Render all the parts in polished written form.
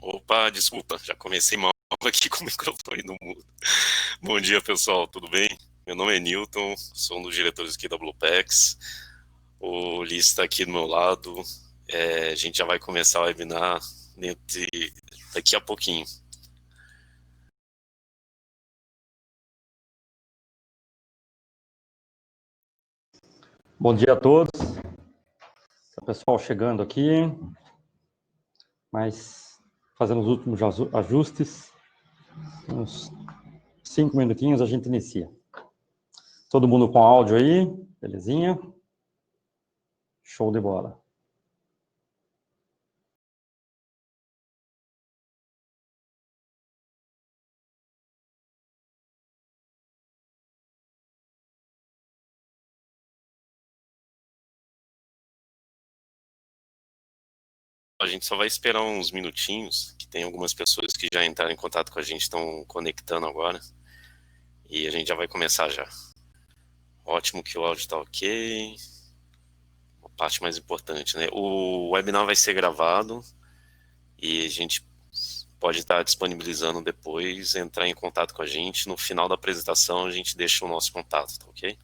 Opa, desculpa, já comecei mal aqui com o microfone no mudo. Bom dia, pessoal, tudo bem? Meu nome é Newton, sou um dos diretores aqui da Bluepex. O Liz está aqui do meu lado. A gente já vai começar o webinar daqui a pouquinho. Bom dia a todos. O pessoal chegando aqui, mas fazendo os últimos ajustes. Uns 5 minutinhos a gente inicia. Todo mundo com áudio aí? Belezinha? Show de bola. A gente só vai esperar uns minutinhos, que tem algumas pessoas que já entraram em contato com a gente, estão conectando agora. E a gente já vai começar já. Ótimo que o áudio está ok. A parte mais importante, né? O webinar vai ser gravado e a gente pode estar disponibilizando depois, entrar em contato com a gente. No final da apresentação, a gente deixa o nosso contato, tá ok?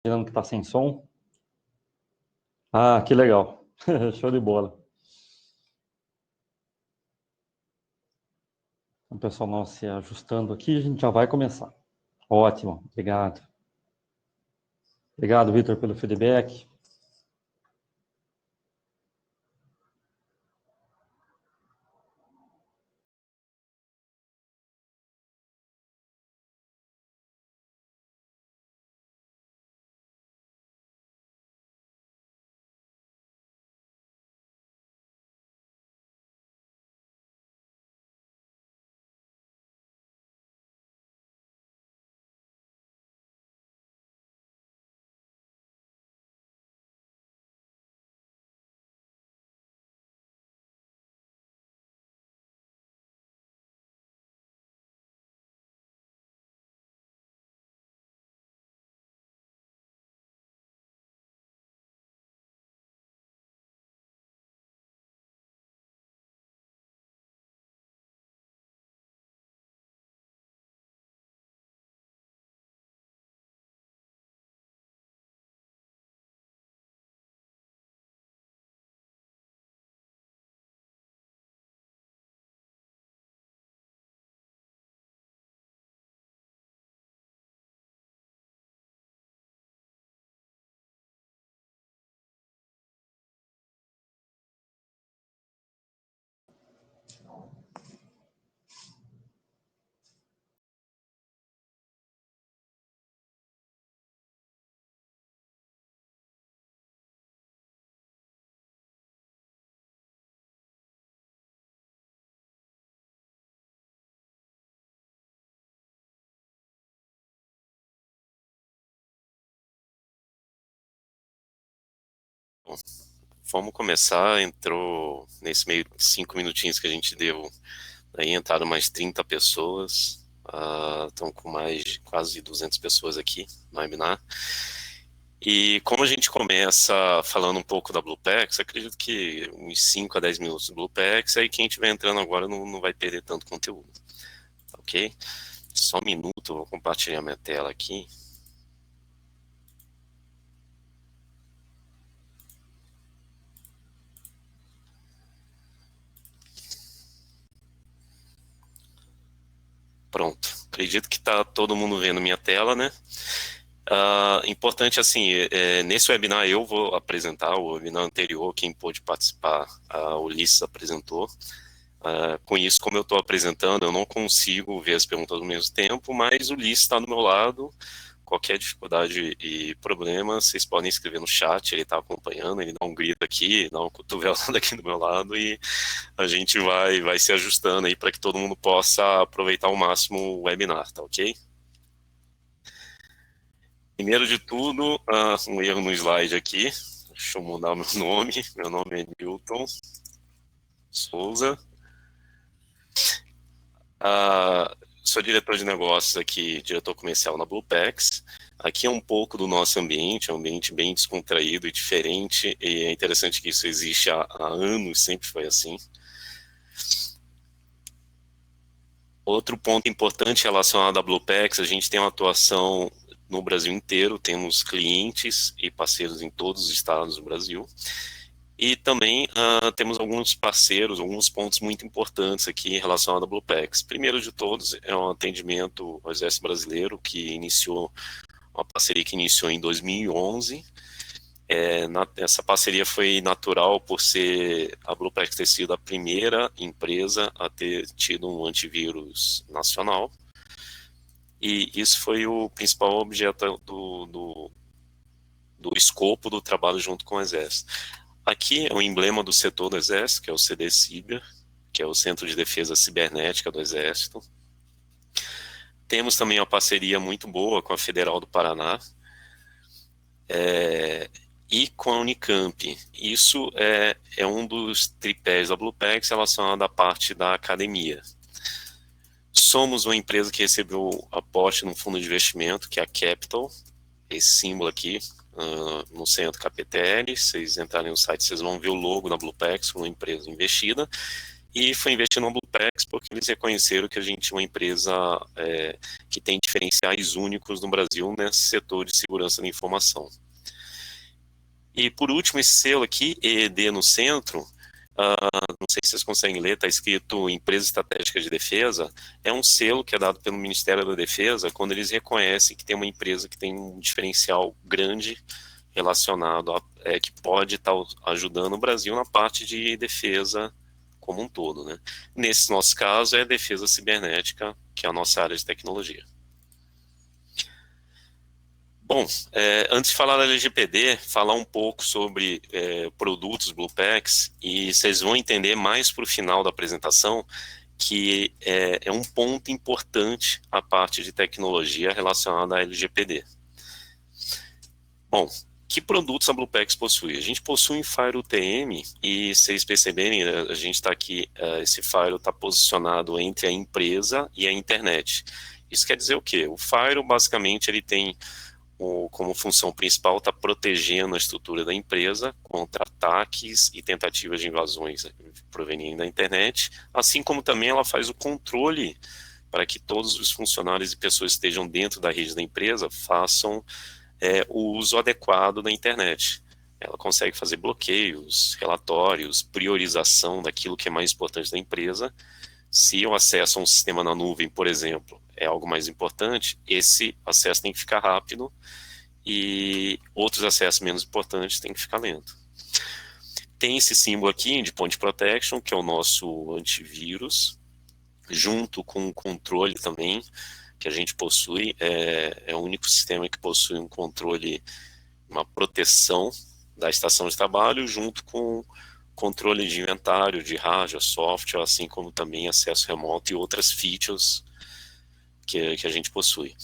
Tirando que tá sem som. Ah, que legal. Show de bola. O pessoal não se ajustando aqui, a gente já vai começar. Ótimo, obrigado. Obrigado, Vitor, pelo feedback. Vamos começar. Entrou nesse meio 5 minutinhos que a gente deu, aí entraram mais 30 pessoas, estão com mais de quase 200 pessoas aqui no webinar. E como a gente começa falando um pouco da BluePax, acredito que uns 5 a 10 minutos do BluePax, aí quem estiver entrando agora não vai perder tanto conteúdo, ok? Só um minuto, vou compartilhar minha tela aqui. Pronto, acredito que está todo mundo vendo minha tela, né? Importante, assim, nesse webinar eu vou apresentar, o webinar anterior, quem pôde participar, o Ulisses apresentou. Com isso, como eu estou apresentando, eu não consigo ver as perguntas ao mesmo tempo, mas o Ulisses está do meu lado. Qualquer dificuldade e problema, vocês podem escrever no chat, ele está acompanhando, ele dá um grito aqui, dá uma cotovelada aqui do meu lado e a gente vai se ajustando aí para que todo mundo possa aproveitar ao máximo o webinar, tá ok? Primeiro de tudo, um erro no slide aqui, deixa eu mudar meu nome é Newton Souza. Sou diretor de negócios aqui, diretor comercial na BluePax. Aqui é um pouco do nosso ambiente, é um ambiente bem descontraído e diferente, e é interessante que isso existe há anos, sempre foi assim. Outro ponto importante relacionado à BluePax, a gente tem uma atuação no Brasil inteiro, temos clientes e parceiros em todos os estados do Brasil. E também temos alguns parceiros, alguns pontos muito importantes aqui relacionados à BluePax. Primeiro de todos é um atendimento ao Exército Brasileiro, que iniciou uma parceria que iniciou em 2011. Essa parceria foi natural por ser a BluePax ter sido a primeira empresa a ter tido um antivírus nacional. E isso foi o principal objeto do escopo do trabalho junto com o Exército. Aqui é o emblema do setor do Exército, que é o CDCiber, que é o Centro de Defesa Cibernética do Exército. Temos também uma parceria muito boa com a Federal do Paraná e com a Unicamp. Isso é um dos tripés da BluePax relacionado à parte da academia. Somos uma empresa que recebeu aporte num fundo de investimento, que é a Capital, esse símbolo aqui, no centro KPTL. Vocês entrarem no site, vocês vão ver o logo da BluePax, uma empresa investida, e foi investido na BluePax porque eles reconheceram que a gente é uma empresa que tem diferenciais únicos no Brasil nesse setor de segurança da informação. E por último, esse selo aqui, EED no centro, não sei se vocês conseguem ler, está escrito Empresa Estratégica de Defesa, é um selo que é dado pelo Ministério da Defesa quando eles reconhecem que tem uma empresa que tem um diferencial grande relacionado que pode estar ajudando o Brasil na parte de defesa como um todo, né? Nesse nosso caso é defesa cibernética, que é a nossa área de tecnologia. Bom, antes de falar da LGPD, falar um pouco sobre produtos BluePax, e vocês vão entender mais para o final da apresentação que é um ponto importante a parte de tecnologia relacionada à LGPD. Bom, que produtos a BluePax possui? A gente possui um Firewall UTM e, vocês perceberem, a gente está aqui, esse Firewall está posicionado entre a empresa e a internet. Isso quer dizer o quê? O Firewall, basicamente, ele tem como função principal está protegendo a estrutura da empresa contra ataques e tentativas de invasões provenientes da internet, assim como também ela faz o controle para que todos os funcionários e pessoas que estejam dentro da rede da empresa façam o uso adequado da internet. Ela consegue fazer bloqueios, relatórios, priorização daquilo que é mais importante da empresa. Se o acesso a um sistema na nuvem, por exemplo, é algo mais importante, esse acesso tem que ficar rápido e outros acessos menos importantes têm que ficar lento. Tem esse símbolo aqui de Point Protection, que é o nosso antivírus, junto com o controle também, que a gente possui, é o único sistema que possui um controle, uma proteção da estação de trabalho, junto com controle de inventário, de hardware, software, assim como também acesso remoto e outras features que a gente possui.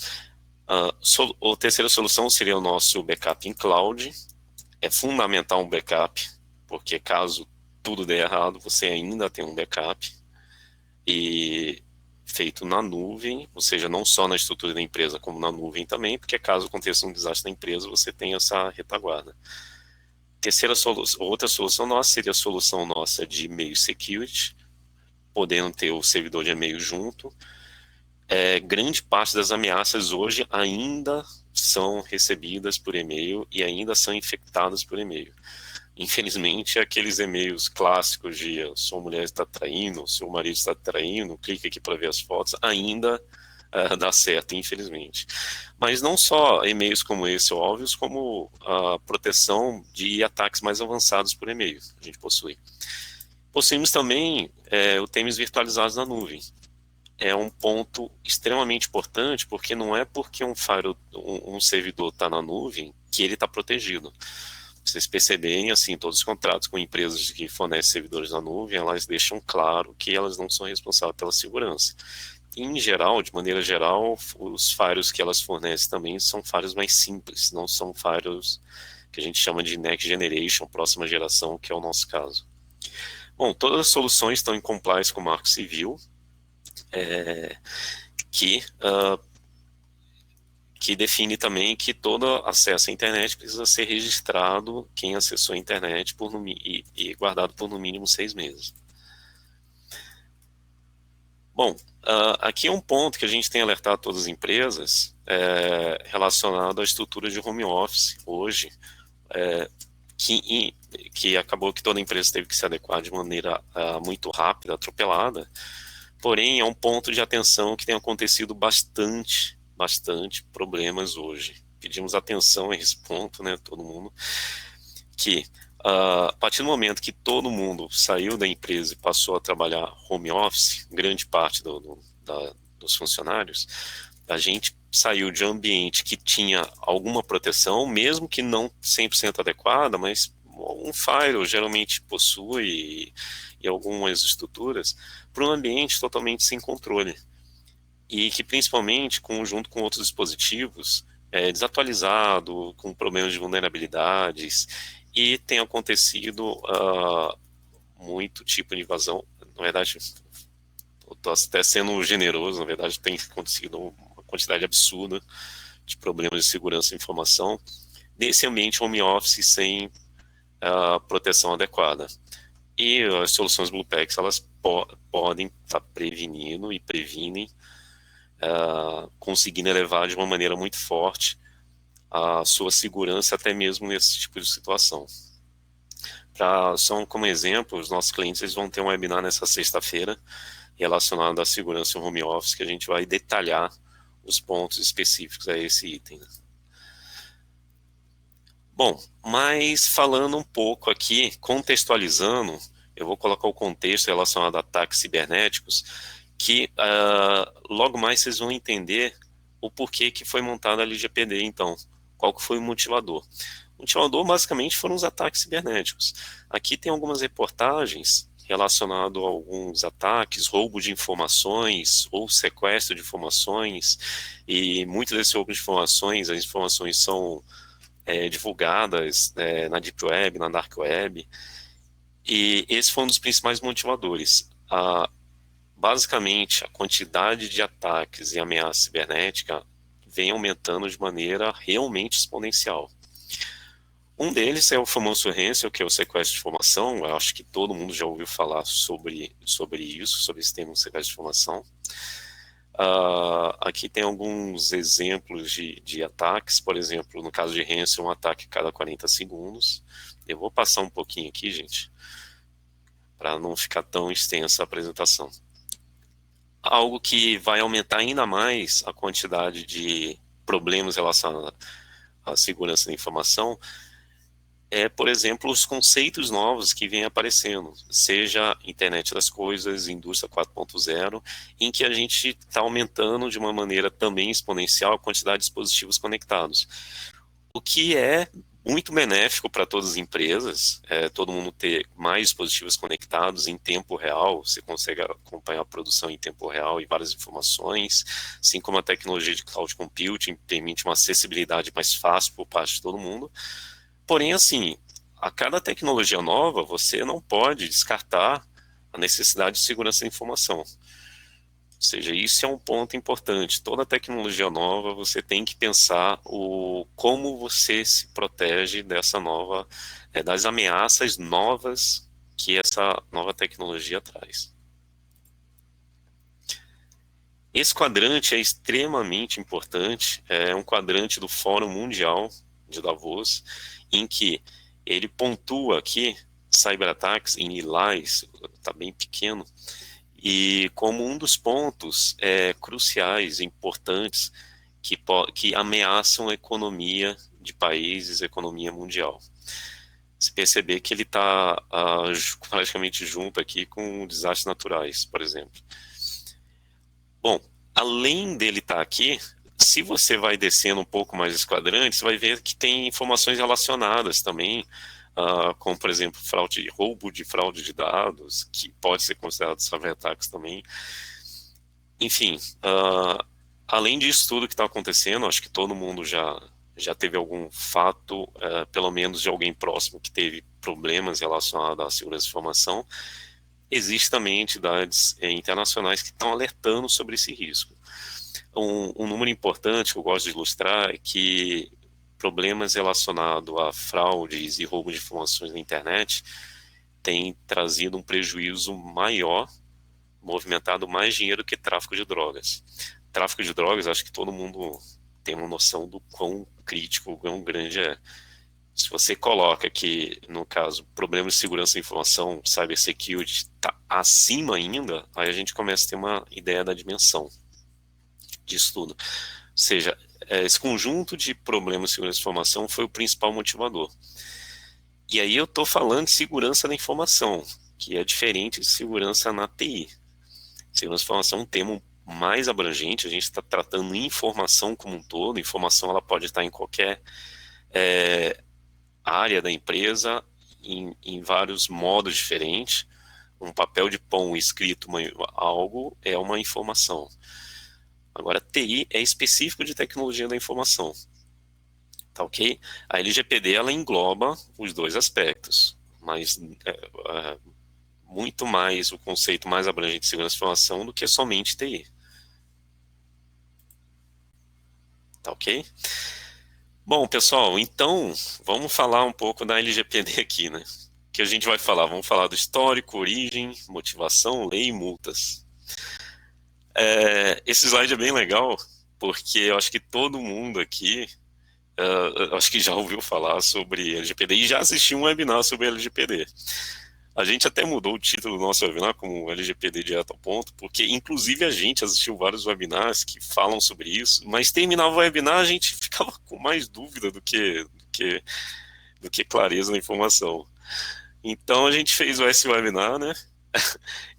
A terceira solução seria o nosso backup em cloud. é fundamental um backup, porque caso tudo dê errado, você ainda tem um backup, e feito na nuvem, ou seja, não só na estrutura da empresa, como na nuvem também, porque caso aconteça um desastre na empresa, você tem essa retaguarda. Outra solução nossa seria a solução nossa de e-mail security, podendo ter o servidor de e-mail junto. Grande parte das ameaças hoje ainda são recebidas por e-mail e ainda são infectadas por e-mail. Infelizmente, aqueles e-mails clássicos de sua mulher está traindo, seu marido está traindo, clique aqui para ver as fotos, ainda dá certo, infelizmente. Mas não só e-mails como esse, óbvios, como a proteção de ataques mais avançados por e-mail, a gente possui. Possuímos também o TEMS virtualizados na nuvem. É um ponto extremamente importante, porque não é porque um servidor está na nuvem que ele está protegido. Vocês perceberem, assim, todos os contratos com empresas que fornecem servidores na nuvem, elas deixam claro que elas não são responsáveis pela segurança. Em geral, de maneira geral, os firewalls que elas fornecem também são firewalls mais simples, não são firewalls que a gente chama de next generation, próxima geração, que é o nosso caso. Bom, todas as soluções estão em compliance com o Marco Civil, que define também que todo acesso à internet precisa ser registrado quem acessou a internet e guardado por no mínimo 6 meses. Bom, aqui é um ponto que a gente tem alertado todas as empresas relacionado à estrutura de home office hoje, que acabou que toda empresa teve que se adequar de maneira muito rápida, atropelada, porém é um ponto de atenção que tem acontecido bastante problemas hoje. Pedimos atenção a esse ponto, né, todo mundo, que a partir do momento que todo mundo saiu da empresa e passou a trabalhar home office, grande parte dos funcionários, a gente saiu de um ambiente que tinha alguma proteção, mesmo que não 100% adequada, mas um firewall geralmente possui e algumas estruturas, para um ambiente totalmente sem controle. E que principalmente, junto com outros dispositivos, desatualizado, com problemas de vulnerabilidades, e tem acontecido muito tipo de invasão. Na verdade, eu estou até sendo generoso, na verdade tem acontecido uma quantidade absurda de problemas de segurança e informação nesse ambiente home office sem proteção adequada. E as soluções BluePax, elas podem estar prevenindo e previnem, conseguindo elevar de uma maneira muito forte a sua segurança até mesmo nesse tipo de situação. Só como exemplo, os nossos clientes eles vão ter um webinar nessa sexta-feira relacionado à segurança em home office, que a gente vai detalhar os pontos específicos a esse item. Bom, mas falando um pouco aqui, contextualizando, eu vou colocar o contexto relacionado a ataques cibernéticos, que logo mais vocês vão entender o porquê que foi montada a LGPD, então, qual que foi o motivador. O motivador, basicamente, foram os ataques cibernéticos. Aqui tem algumas reportagens relacionadas a alguns ataques, roubo de informações ou sequestro de informações, e muitos desses roubos de informações, as informações são divulgadas na Deep Web, na Dark Web, e esse foi um dos principais motivadores. Basicamente, a quantidade de ataques e ameaça cibernética vem aumentando de maneira realmente exponencial. Um deles é o famoso ransom, que é o sequestro de informação. Eu acho que todo mundo já ouviu falar sobre isso, sobre esse termo sequestro de informação. Aqui tem alguns exemplos de ataques. Por exemplo, no caso de ransom, um ataque a cada 40 segundos. Eu vou passar um pouquinho aqui, gente, para não ficar tão extensa a apresentação. Algo que vai aumentar ainda mais a quantidade de problemas relacionados à segurança da informação por exemplo, os conceitos novos que vêm aparecendo, seja internet das coisas, indústria 4.0, em que a gente está aumentando de uma maneira também exponencial a quantidade de dispositivos conectados. O que é muito benéfico para todas as empresas, todo mundo ter mais dispositivos conectados em tempo real, você consegue acompanhar a produção em tempo real e várias informações, assim como a tecnologia de cloud computing permite uma acessibilidade mais fácil por parte de todo mundo, Porém, assim, a cada tecnologia nova, você não pode descartar a necessidade de segurança da informação. Ou seja, isso é um ponto importante. Toda tecnologia nova, você tem que pensar como você se protege dessa nova, das ameaças novas que essa nova tecnologia traz. Esse quadrante é extremamente importante, é um quadrante do Fórum Mundial de Davos, em que ele pontua aqui cyberataques em lilás, está bem pequeno, e como um dos pontos cruciais, importantes, que ameaçam a economia de países, a economia mundial. Se perceber que ele está praticamente junto aqui com desastres naturais, por exemplo. Bom, além dele estar aqui, se você vai descendo um pouco mais esse quadrante, você vai ver que tem informações relacionadas também, como, por exemplo, roubo de fraude de dados, que pode ser considerado cyberataques também. Enfim, além disso tudo que está acontecendo, acho que todo mundo já teve algum fato, pelo menos de alguém próximo que teve problemas relacionados à segurança de informação. Existem também entidades internacionais que estão alertando sobre esse risco. Um número importante que eu gosto de ilustrar é que problemas relacionados a fraudes e roubo de informações na internet têm trazido um prejuízo maior, movimentado mais dinheiro que tráfico de drogas. Tráfico de drogas, acho que todo mundo tem uma noção do quão crítico, quão grande é. Se você coloca que, no caso, problemas de segurança da informação, cybersecurity, está acima ainda, aí a gente começa a ter uma ideia da dimensão disso tudo. Ou seja, esse conjunto de problemas de segurança da informação foi o principal motivador. E aí eu estou falando de segurança da informação, que é diferente de segurança na TI. Segurança da informação é um termo mais abrangente, a gente está tratando informação como um todo, informação ela pode estar em qualquer área da empresa, em vários modos diferentes. Um papel de pão escrito algo é uma informação. Agora, TI é específico de tecnologia da informação. Tá ok? A LGPD ela engloba os dois aspectos, mas muito mais o conceito mais abrangente de segurança da informação do que somente TI. Tá ok? Bom, pessoal, então vamos falar um pouco da LGPD aqui, né? Que a gente vai falar? Vamos falar do histórico, origem, motivação, lei e multas. Esse slide é bem legal, porque eu acho que todo mundo aqui acho que já ouviu falar sobre LGPD e já assistiu um webinar sobre LGPD. A gente até mudou o título do nosso webinar como LGPD direto ao ponto, porque inclusive a gente assistiu vários webinars que falam sobre isso, mas terminava o webinar a gente ficava com mais dúvida do que clareza na informação. Então a gente fez esse webinar, né?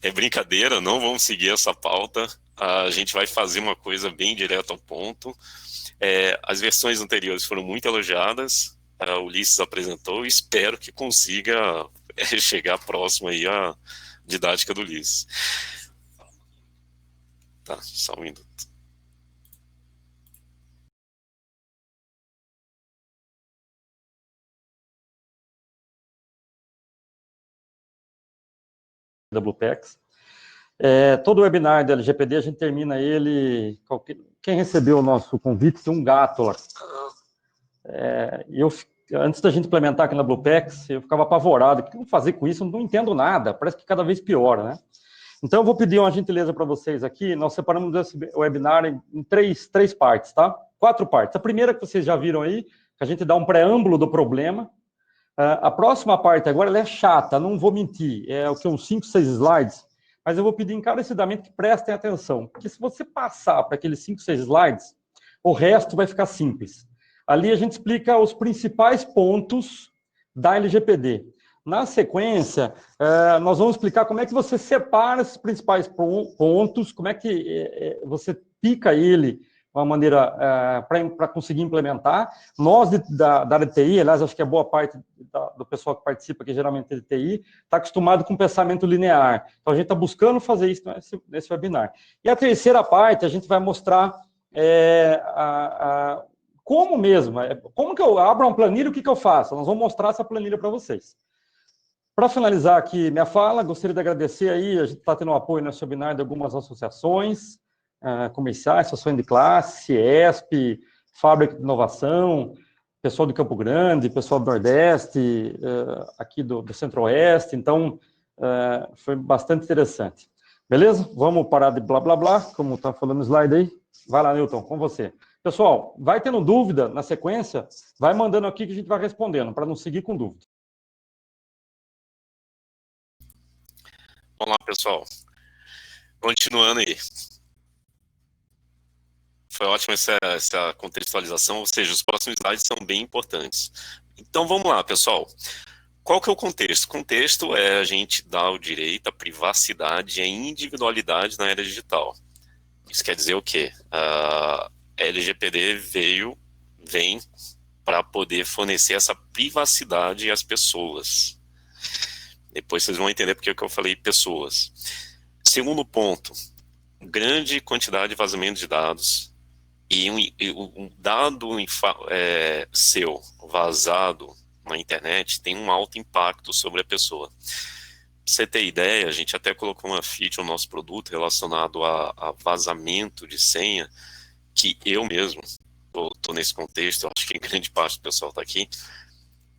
É brincadeira, não vamos seguir essa pauta, a gente vai fazer uma coisa bem direto ao ponto. As versões anteriores foram muito elogiadas, o Ulisses apresentou e espero que consiga chegar próximo aí à didática do Ulisses. Tá, só um minuto. Da Bluepex. Todo webinar da LGPD, a gente termina ele... Quem recebeu o nosso convite tem um gato lá. Antes da gente implementar aqui na Bluepex, eu ficava apavorado. O que eu vou fazer com isso? Eu não entendo nada. Parece que cada vez piora, né? Então, eu vou pedir uma gentileza para vocês aqui. Nós separamos esse webinar em três partes, tá? 4 partes. A primeira que vocês já viram aí, que a gente dá um preâmbulo do problema. A próxima parte agora ela é chata, não vou mentir. Uns 5, 6 slides. Mas eu vou pedir encarecidamente que prestem atenção. Porque se você passar para aqueles 5, 6 slides, o resto vai ficar simples. Ali a gente explica os principais pontos da LGPD. Na sequência, nós vamos explicar como é que você separa esses principais pontos, como é que você pica ele de uma maneira para conseguir implementar. Nós, da área de TI, aliás, acho que a boa parte do pessoal que participa, que geralmente é de TI, está acostumado com pensamento linear. Então, a gente está buscando fazer isso nesse webinar. E a terceira parte, a gente vai mostrar como mesmo, como que eu abro uma planilha, o que eu faço? Nós vamos mostrar essa planilha para vocês. Para finalizar aqui minha fala, gostaria de agradecer aí, a gente está tendo um apoio nesse webinar de algumas associações comerciais, associações de classe, CIESP, Fábrica de Inovação, pessoal do Campo Grande, pessoal do Nordeste, aqui do Centro-Oeste, então foi bastante interessante. Beleza? Vamos parar de blá, blá, blá, como está falando no slide aí. Vai lá, Newton, com você. Pessoal, vai tendo dúvida na sequência, vai mandando aqui que a gente vai respondendo, para não seguir com dúvida. Vamos lá, pessoal. Continuando aí. Foi ótima essa contextualização, ou seja, os próximos slides são bem importantes. Então, vamos lá, pessoal. Qual que é o contexto? O contexto é a gente dar o direito à privacidade e à individualidade na era digital. Isso quer dizer o quê? A LGPD vem para poder fornecer essa privacidade às pessoas. Depois vocês vão entender porque que eu falei pessoas. Segundo ponto, grande quantidade de vazamento de dados e um dado seu vazado na internet tem um alto impacto sobre a pessoa. Pra você ter ideia, a gente até colocou uma feature no nosso produto relacionado a vazamento de senha, que eu mesmo estou nesse contexto, acho que grande parte do pessoal está aqui,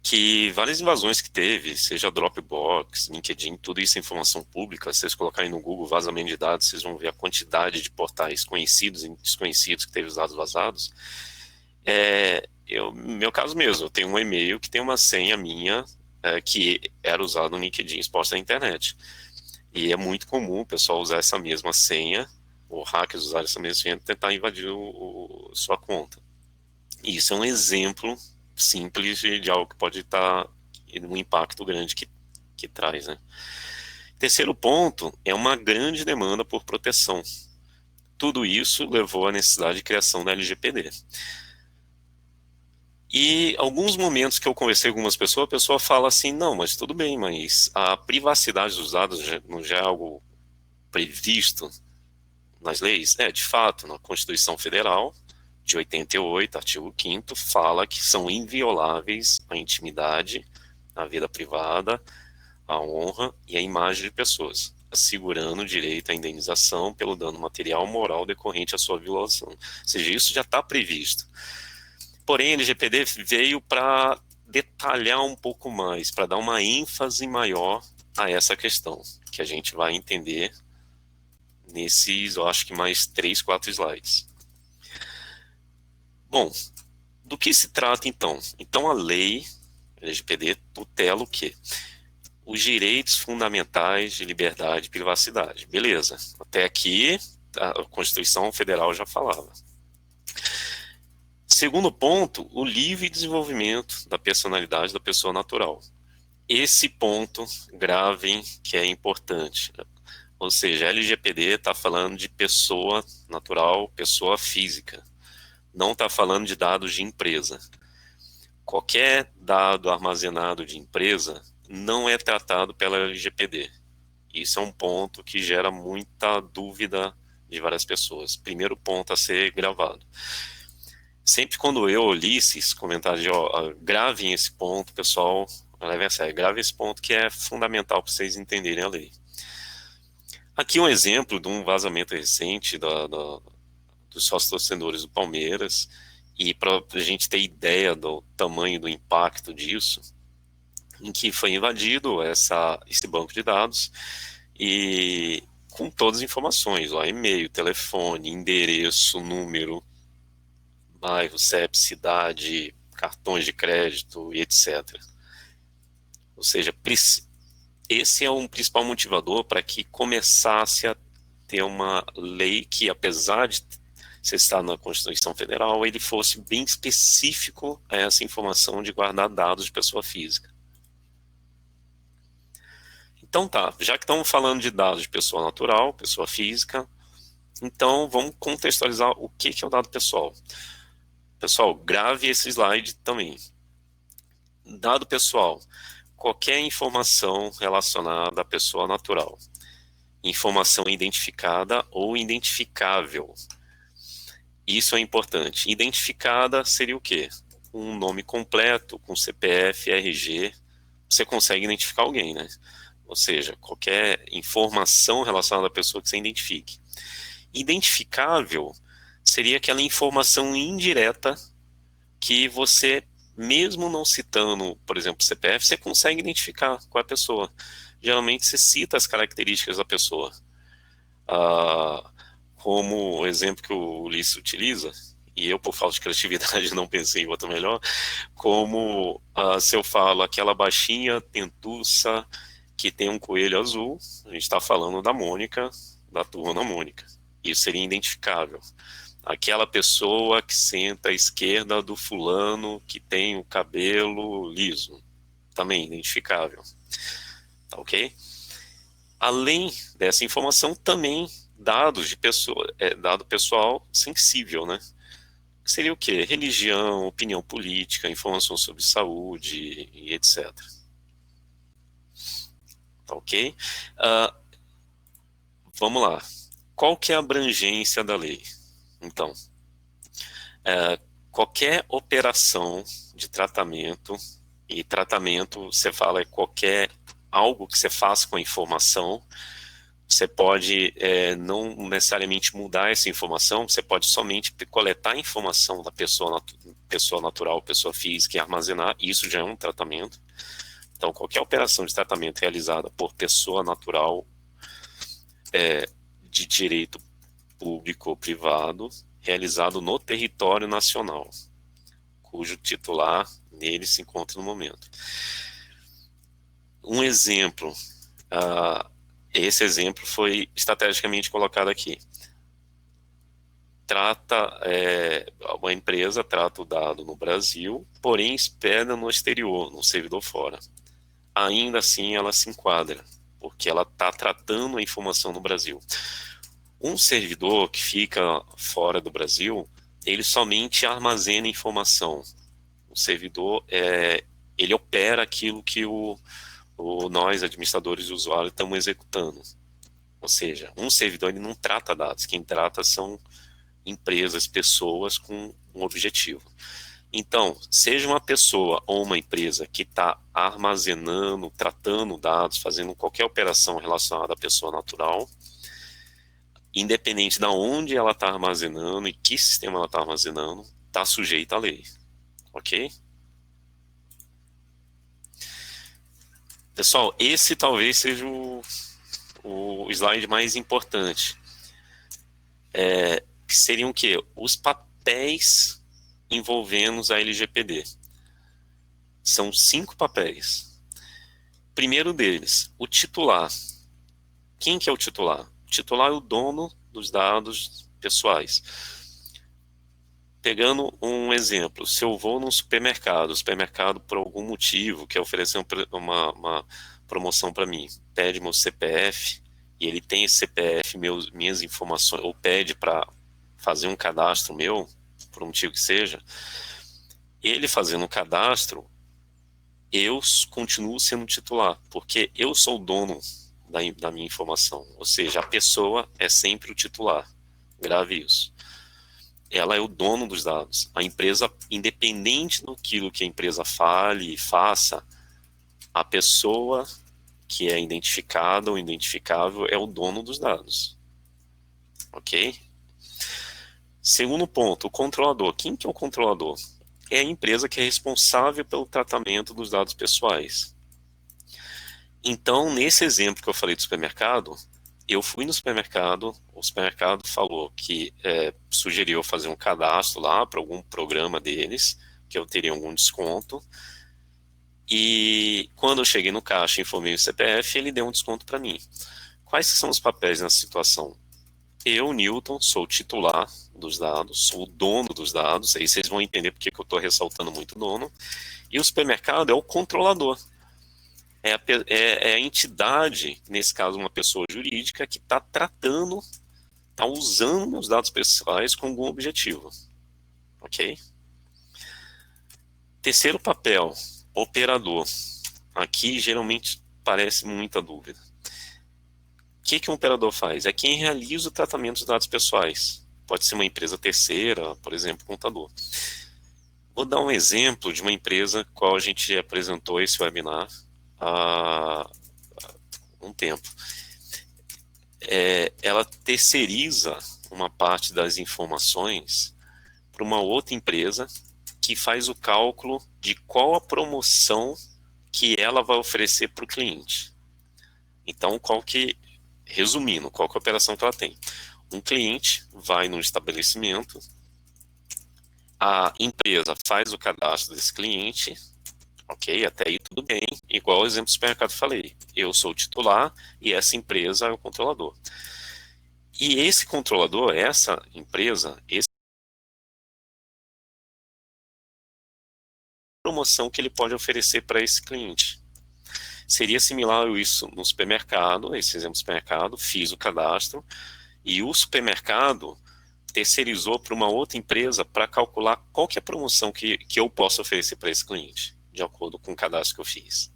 que várias invasões que teve, seja Dropbox, LinkedIn, tudo isso é informação pública. Se vocês colocarem no Google vazamento de dados, vocês vão ver a quantidade de portais conhecidos e desconhecidos que teve os dados vazados. Meu caso mesmo, eu tenho um e-mail que tem uma senha minha que era usada no LinkedIn exposta na internet. E é muito comum o pessoal usar essa mesma senha, ou hackers usarem essa mesma senha, tentar invadir sua conta. E isso é um exemplo simples de algo que pode estar um impacto grande que traz, né? Terceiro ponto é uma grande demanda por proteção. Tudo isso levou à necessidade de criação da LGPD. E alguns momentos que eu conversei com algumas pessoas, a pessoa fala assim, não, mas tudo bem, mas a privacidade dos dados não já é algo previsto nas leis? De fato, na Constituição Federal de 88, artigo 5º, fala que são invioláveis a intimidade, a vida privada, a honra e a imagem de pessoas, assegurando o direito à indenização pelo dano material ou moral decorrente à sua violação. Ou seja, isso já está previsto. Porém, a LGPD veio para detalhar um pouco mais, para dar uma ênfase maior a essa questão, que a gente vai entender nesses, eu acho que mais 3, 4 slides. Bom, do que se trata então? Então a lei LGPD tutela o quê? Os direitos fundamentais de liberdade e privacidade. Beleza, até aqui a Constituição Federal já falava. Segundo ponto, o livre desenvolvimento da personalidade da pessoa natural. Esse ponto, gravem, que é importante. Ou seja, a LGPD está falando de pessoa natural, pessoa física. Não está falando de dados de empresa. Qualquer dado armazenado de empresa não é tratado pela LGPD. Isso é um ponto que gera muita dúvida de várias pessoas. Primeiro ponto a ser gravado. Sempre quando eu li esses comentários, gravem esse ponto, pessoal, levem a sério, gravem esse ponto que é fundamental para vocês entenderem a lei. Aqui um exemplo de um vazamento recente dos sócios torcedores do Palmeiras, e para a gente ter ideia do tamanho do impacto disso, em que foi invadido esse banco de dados, e com todas as informações, e-mail, telefone, endereço, número, bairro, CEP, cidade, cartões de crédito e etc. Ou seja, esse é um principal motivador para que começasse a ter uma lei que, apesar de você estar na Constituição Federal, ele fosse bem específico a essa informação de guardar dados de pessoa física. Então tá, já que estamos falando de dados de pessoa natural, pessoa física, então vamos contextualizar o que é o dado pessoal. Pessoal, grave esse slide também. Dado pessoal, qualquer informação relacionada à pessoa natural. Informação identificada ou identificável. Isso é importante. Identificada seria o quê? Um nome completo, com CPF, RG, você consegue identificar alguém, né? Ou seja, qualquer informação relacionada à pessoa que você identifique. Identificável seria aquela informação indireta que você, mesmo não citando, por exemplo, CPF, você consegue identificar qual é a pessoa. Geralmente você cita as características da pessoa. Como o exemplo que o Ulisses utiliza, e eu, por falta de criatividade, não pensei em outro melhor, como se eu falo aquela baixinha, tentuça, que tem um coelho azul, a gente está falando da Mônica, da turma da Mônica. Isso seria identificável. Aquela pessoa que senta à esquerda do fulano, que tem o cabelo liso, também identificável. Tá ok? Além dessa informação, também dados de pessoa, dado pessoal sensível, né? Seria o quê? Religião, opinião política, informação sobre saúde e etc. Tá ok? Vamos lá. Qual que é a abrangência da lei? Então, qualquer operação de tratamento, e tratamento, você fala, é qualquer algo que você faça com a informação, você pode não necessariamente mudar essa informação, você pode somente coletar a informação da pessoa natural, pessoa física e armazenar, isso já é um tratamento. Então, qualquer operação de tratamento realizada por pessoa natural de direito público ou privado, realizado no território nacional, cujo titular nele se encontra no momento. Um exemplo, esse exemplo foi estrategicamente colocado aqui. Uma empresa trata o dado no Brasil, porém hospeda no exterior, no servidor fora. Ainda assim, ela se enquadra, porque ela está tratando a informação no Brasil. Um servidor que fica fora do Brasil, ele somente armazena informação. O servidor, ele opera aquilo que nós, administradores e usuários, estamos executando. Ou seja, um servidor ele não trata dados, quem trata são empresas, pessoas com um objetivo. Então, seja uma pessoa ou uma empresa que está armazenando, tratando dados, fazendo qualquer operação relacionada à pessoa natural, independente de onde ela está armazenando e que sistema ela está armazenando, está sujeita à lei. Ok? Pessoal, esse talvez seja o slide mais importante. Que seriam o quê? Os papéis envolvendo a LGPD. São 5 papéis. Primeiro deles, o titular. Quem que é o titular? O titular é o dono dos dados pessoais. Pegando um exemplo, se eu vou num supermercado, o supermercado por algum motivo quer oferecer uma promoção para mim, pede meu CPF, e ele tem esse CPF, minhas informações, ou pede para fazer um cadastro meu, por um motivo que seja, ele fazendo um cadastro, eu continuo sendo titular, porque eu sou o dono da minha informação, ou seja, a pessoa é sempre o titular, grave isso. Ela é o dono dos dados. A empresa, independente do que a empresa fale e faça, a pessoa que é identificada ou identificável é o dono dos dados. Ok? Segundo ponto, o controlador. Quem que é o controlador? É a empresa que é responsável pelo tratamento dos dados pessoais. Então, nesse exemplo que eu falei do supermercado, eu fui no supermercado, o supermercado falou que sugeriu fazer um cadastro lá para algum programa deles, que eu teria algum desconto, e quando eu cheguei no caixa e informei o CPF, ele deu um desconto para mim. Quais são os papéis nessa situação? Eu, Newton, sou o titular dos dados, sou o dono dos dados, aí vocês vão entender porque que eu estou ressaltando muito dono, e o supermercado é o controlador. É a entidade, nesse caso uma pessoa jurídica, que está tratando, está usando meus dados pessoais com algum objetivo. Ok? Terceiro papel, operador. Aqui geralmente parece muita dúvida. O que um operador faz? É quem realiza o tratamento dos dados pessoais. pode ser uma empresa terceira, por exemplo, contador. Vou dar um exemplo de uma empresa qual a gente apresentou esse webinar há um tempo. Ela terceiriza uma parte das informações para uma outra empresa que faz o cálculo de qual a promoção que ela vai oferecer para o cliente. Então, resumindo, qual que é a operação que ela tem? Um cliente vai no estabelecimento, a empresa faz o cadastro desse cliente, ok? Até aí tudo bem, igual o exemplo do supermercado que falei. Eu sou o titular e essa empresa é o controlador. E esse controlador, essa empresa, promoção que ele pode oferecer para esse cliente. Seria similar a isso no supermercado, esse exemplo do supermercado, fiz o cadastro e o supermercado terceirizou para uma outra empresa para calcular qual que é a promoção que eu posso oferecer para esse cliente, de acordo com o cadastro que eu fiz.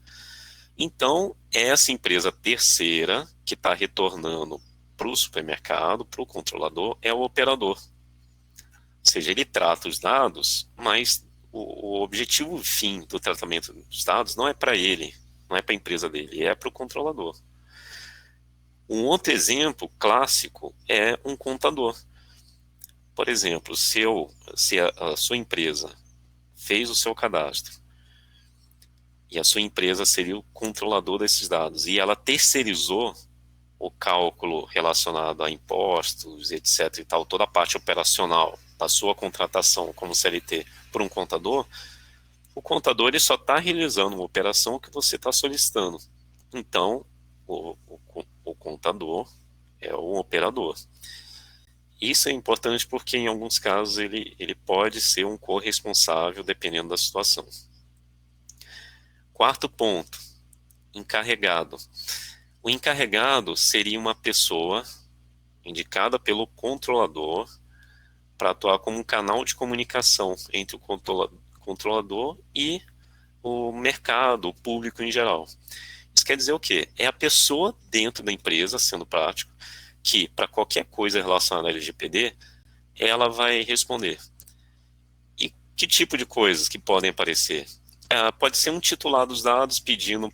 Então, essa empresa terceira que está retornando para o supermercado, para o controlador, é o operador. Ou seja, ele trata os dados, mas o objetivo fim do tratamento dos dados não é para ele, não é para a empresa dele, é para o controlador. Um outro exemplo clássico é um contador. Por exemplo, se a sua empresa fez o seu cadastro e a sua empresa seria o controlador desses dados e ela terceirizou o cálculo relacionado a impostos, etc. e tal, toda a parte operacional da sua contratação como CLT por um contador, o contador ele só está realizando uma operação que você está solicitando. Então, o contador é o operador. Isso é importante porque, em alguns casos, ele pode ser um corresponsável, dependendo da situação. Quarto ponto, encarregado. O encarregado seria uma pessoa indicada pelo controlador para atuar como um canal de comunicação entre o controlador e o mercado, o público em geral. Isso quer dizer o quê? É a pessoa dentro da empresa, sendo prático, que para qualquer coisa relacionada à LGPD, ela vai responder. E que tipo de coisas que podem aparecer? Pode ser um titular dos dados pedindo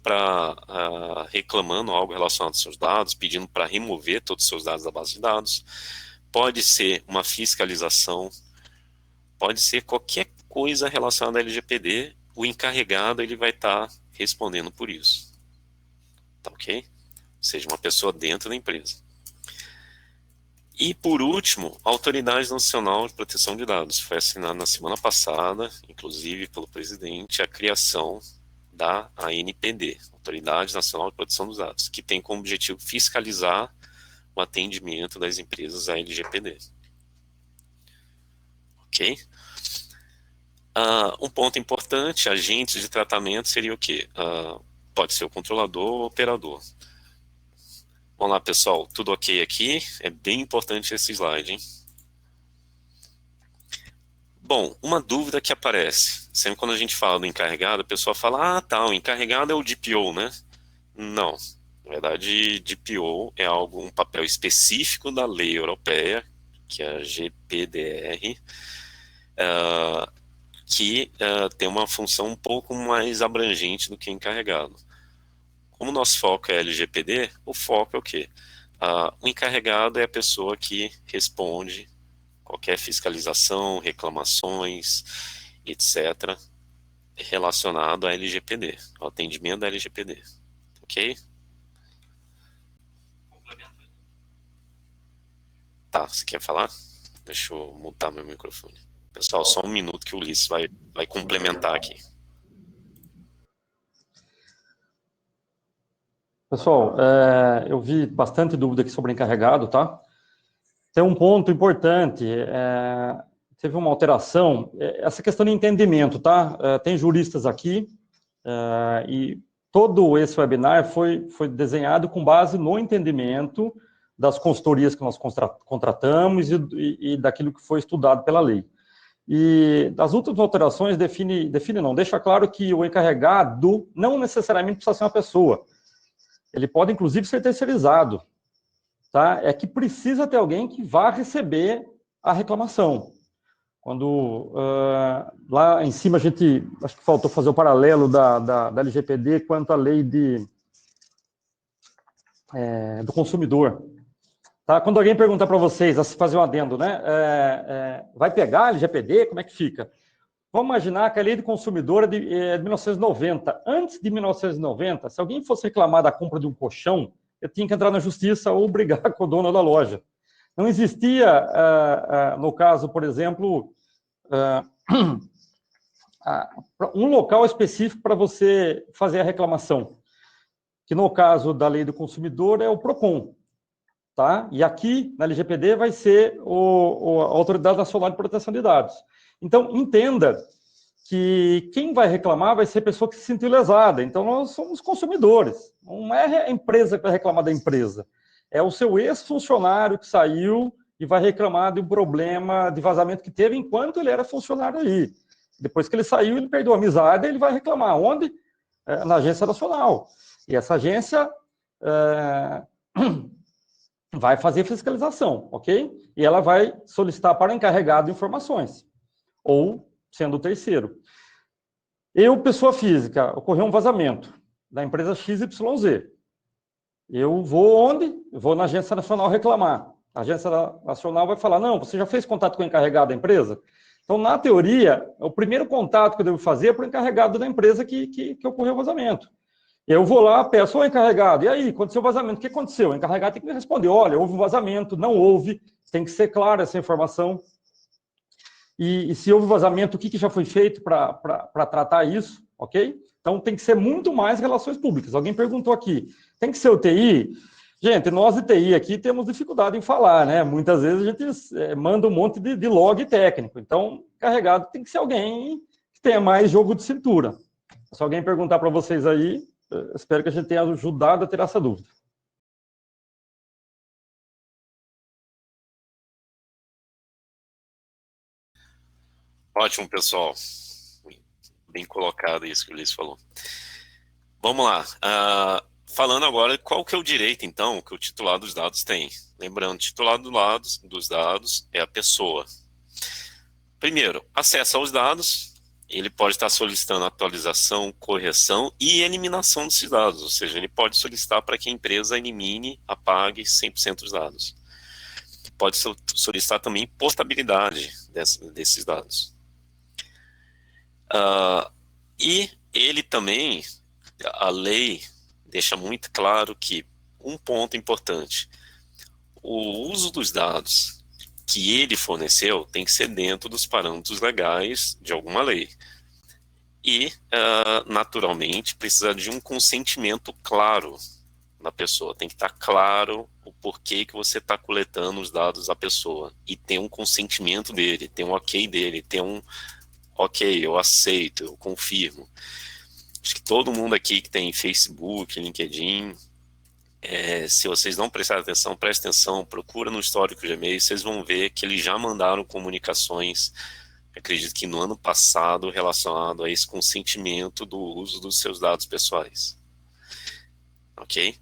reclamando algo relacionado aos seus dados, pedindo para remover todos os seus dados da base de dados. Pode ser uma fiscalização, pode ser qualquer coisa relacionada à LGPD, o encarregado ele vai estar respondendo por isso. Tá ok? Ou seja, uma pessoa dentro da empresa. E, por último, a Autoridade Nacional de Proteção de Dados. Foi assinada na semana passada, inclusive pelo presidente, a criação da ANPD, Autoridade Nacional de Proteção dos Dados, que tem como objetivo fiscalizar o atendimento das empresas à LGPD. Ok? Um ponto importante, agentes de tratamento seria o quê? Pode ser o controlador ou o operador. Vamos lá, pessoal, tudo ok aqui? É bem importante esse slide, hein? Bom, uma dúvida que aparece, sempre quando a gente fala do encarregado, a pessoa fala, o encarregado é o DPO, né? Não, na verdade, DPO é um papel específico da lei europeia, que é a GPDR, que tem uma função um pouco mais abrangente do que encarregado. Como o nosso foco é LGPD, o foco é o quê? O encarregado é a pessoa que responde qualquer fiscalização, reclamações, etc., relacionado à LGPD, ao atendimento da LGPD. Ok? Tá, você quer falar? Deixa eu mutar meu microfone. Pessoal, só um minuto que o Ulisses vai complementar aqui. Pessoal, eu vi bastante dúvida aqui sobre encarregado, tá? Tem um ponto importante, teve uma alteração, essa questão de entendimento, tá? Tem juristas aqui, e todo esse webinar foi desenhado com base no entendimento das consultorias que nós contratamos e daquilo que foi estudado pela lei. E das últimas alterações deixa claro que o encarregado não necessariamente precisa ser uma pessoa. Ele pode, inclusive, ser terceirizado, tá? É que precisa ter alguém que vá receber a reclamação. Quando lá em cima a gente, acho que faltou fazer o paralelo da LGPD quanto à lei do consumidor. Tá? Quando alguém perguntar para vocês, a se fazer um adendo, né? Vai pegar a LGPD? Como é que fica? Vamos imaginar que a lei do consumidor é de 1990. Antes de 1990, se alguém fosse reclamar da compra de um colchão, eu tinha que entrar na justiça ou brigar com o dono da loja. Não existia, no caso, por exemplo, um local específico para você fazer a reclamação, que no caso da lei do consumidor é o PROCON. Tá? E aqui, na LGPD, vai ser a Autoridade Nacional de Proteção de Dados. Então, entenda que quem vai reclamar vai ser a pessoa que se sentiu lesada. Então, nós somos consumidores. Não é a empresa que vai reclamar da empresa. É o seu ex-funcionário que saiu e vai reclamar de um problema de vazamento que teve enquanto ele era funcionário aí. Depois que ele saiu, ele perdeu a amizade, ele vai reclamar. Onde? Na Agência Nacional. E essa agência vai fazer fiscalização, ok? E ela vai solicitar para o encarregado informações, ou sendo o terceiro. Eu, pessoa física, ocorreu um vazamento da empresa XYZ. Eu vou onde? Eu vou na Agência Nacional reclamar. A Agência Nacional vai falar, não, você já fez contato com o encarregado da empresa? Então, na teoria, o primeiro contato que eu devo fazer é para o encarregado da empresa que ocorreu o vazamento. Eu vou lá, peço ao encarregado, e aí, aconteceu o vazamento, o que aconteceu? O encarregado tem que me responder, olha, houve um vazamento, não houve, tem que ser clara essa informação. E se houve vazamento, o que já foi feito para tratar isso, ok? Então, tem que ser muito mais relações públicas. Alguém perguntou aqui, tem que ser o TI? Gente, nós de TI aqui temos dificuldade em falar, né? Muitas vezes a gente manda um monte de log técnico. Então, encarregado tem que ser alguém que tenha mais jogo de cintura. Se alguém perguntar para vocês aí, espero que a gente tenha ajudado a tirar essa dúvida. Ótimo, pessoal. Bem colocado isso que o Luiz falou. Vamos lá. Falando agora, qual que é o direito, então, que o titular dos dados tem? Lembrando, o titular dos dados é a pessoa. Primeiro, acesso aos dados. Ele pode estar solicitando atualização, correção e eliminação desses dados. Ou seja, ele pode solicitar para que a empresa elimine, apague 100% dos dados. Pode solicitar também portabilidade desses dados. E ele também, a lei deixa muito claro que um ponto importante, o uso dos dados que ele forneceu tem que ser dentro dos parâmetros legais de alguma lei. E, naturalmente, precisa de um consentimento claro da pessoa. Tem que estar claro o porquê que você está coletando os dados da pessoa. E tem um consentimento dele, tem um ok dele, tem um ok, eu aceito, eu confirmo. Acho que todo mundo aqui que tem Facebook, LinkedIn, se vocês não prestarem atenção, preste atenção, procura no histórico de e-mail, vocês vão ver que eles já mandaram comunicações, acredito que no ano passado, relacionado a esse consentimento do uso dos seus dados pessoais. Ok?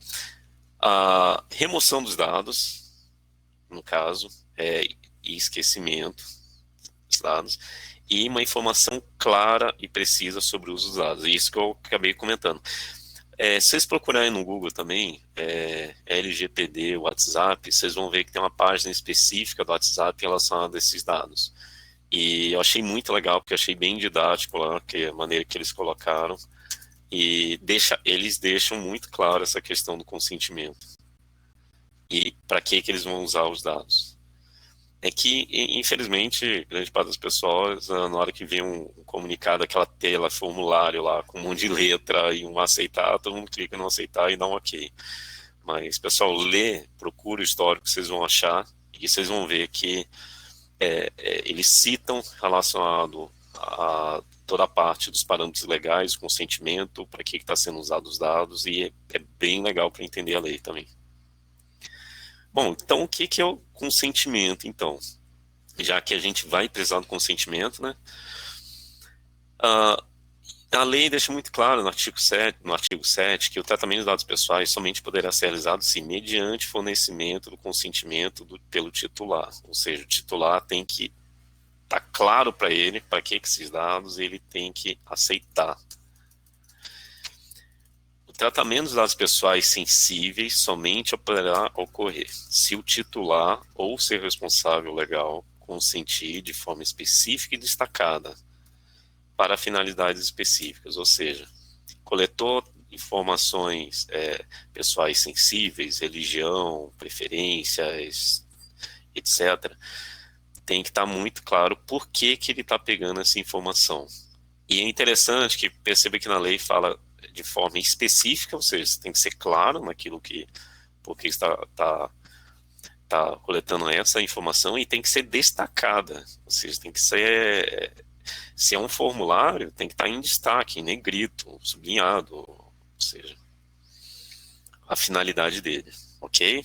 A remoção dos dados, no caso, e esquecimento dos dados, e uma informação clara e precisa sobre o uso dos dados. Isso que eu acabei comentando. Se vocês procurarem no Google também, LGPD, WhatsApp, vocês vão ver que tem uma página específica do WhatsApp relacionada a esses dados. E eu achei muito legal, porque eu achei bem didático lá, que a maneira que eles colocaram. E eles deixam muito claro essa questão do consentimento. E para que eles vão usar os dados. É que, infelizmente, grande parte das pessoas, na hora que vem um comunicado, aquela tela, formulário lá, com um monte de letra e um aceitar, todo mundo clica no aceitar e dá um ok. Mas, pessoal, lê, procura o histórico que vocês vão achar e vocês vão ver que eles citam relacionado a toda a parte dos parâmetros legais, consentimento, para que está sendo usado os dados, e é bem legal para entender a lei também. Bom, então o que é o consentimento, então? Já que a gente vai precisar do consentimento, né? A lei deixa muito claro no artigo 7 que o tratamento de dados pessoais somente poderá ser realizado se mediante fornecimento do consentimento pelo titular. Ou seja, o titular tem que estar claro para ele para que esses dados ele tem que aceitar. O tratamento dos dados pessoais sensíveis somente poderá ocorrer se o titular ou seu responsável legal consentir de forma específica e destacada para finalidades específicas, ou seja, coletou informações pessoais sensíveis, religião, preferências, etc., tem que estar muito claro por que ele está pegando essa informação. E é interessante que perceba que na lei fala de forma específica, ou seja, tem que ser claro naquilo que, porque está coletando essa informação, e tem que ser destacada, ou seja, tem que ser, se é um formulário, tem que estar em destaque, em negrito, sublinhado, ou seja, a finalidade dele, ok?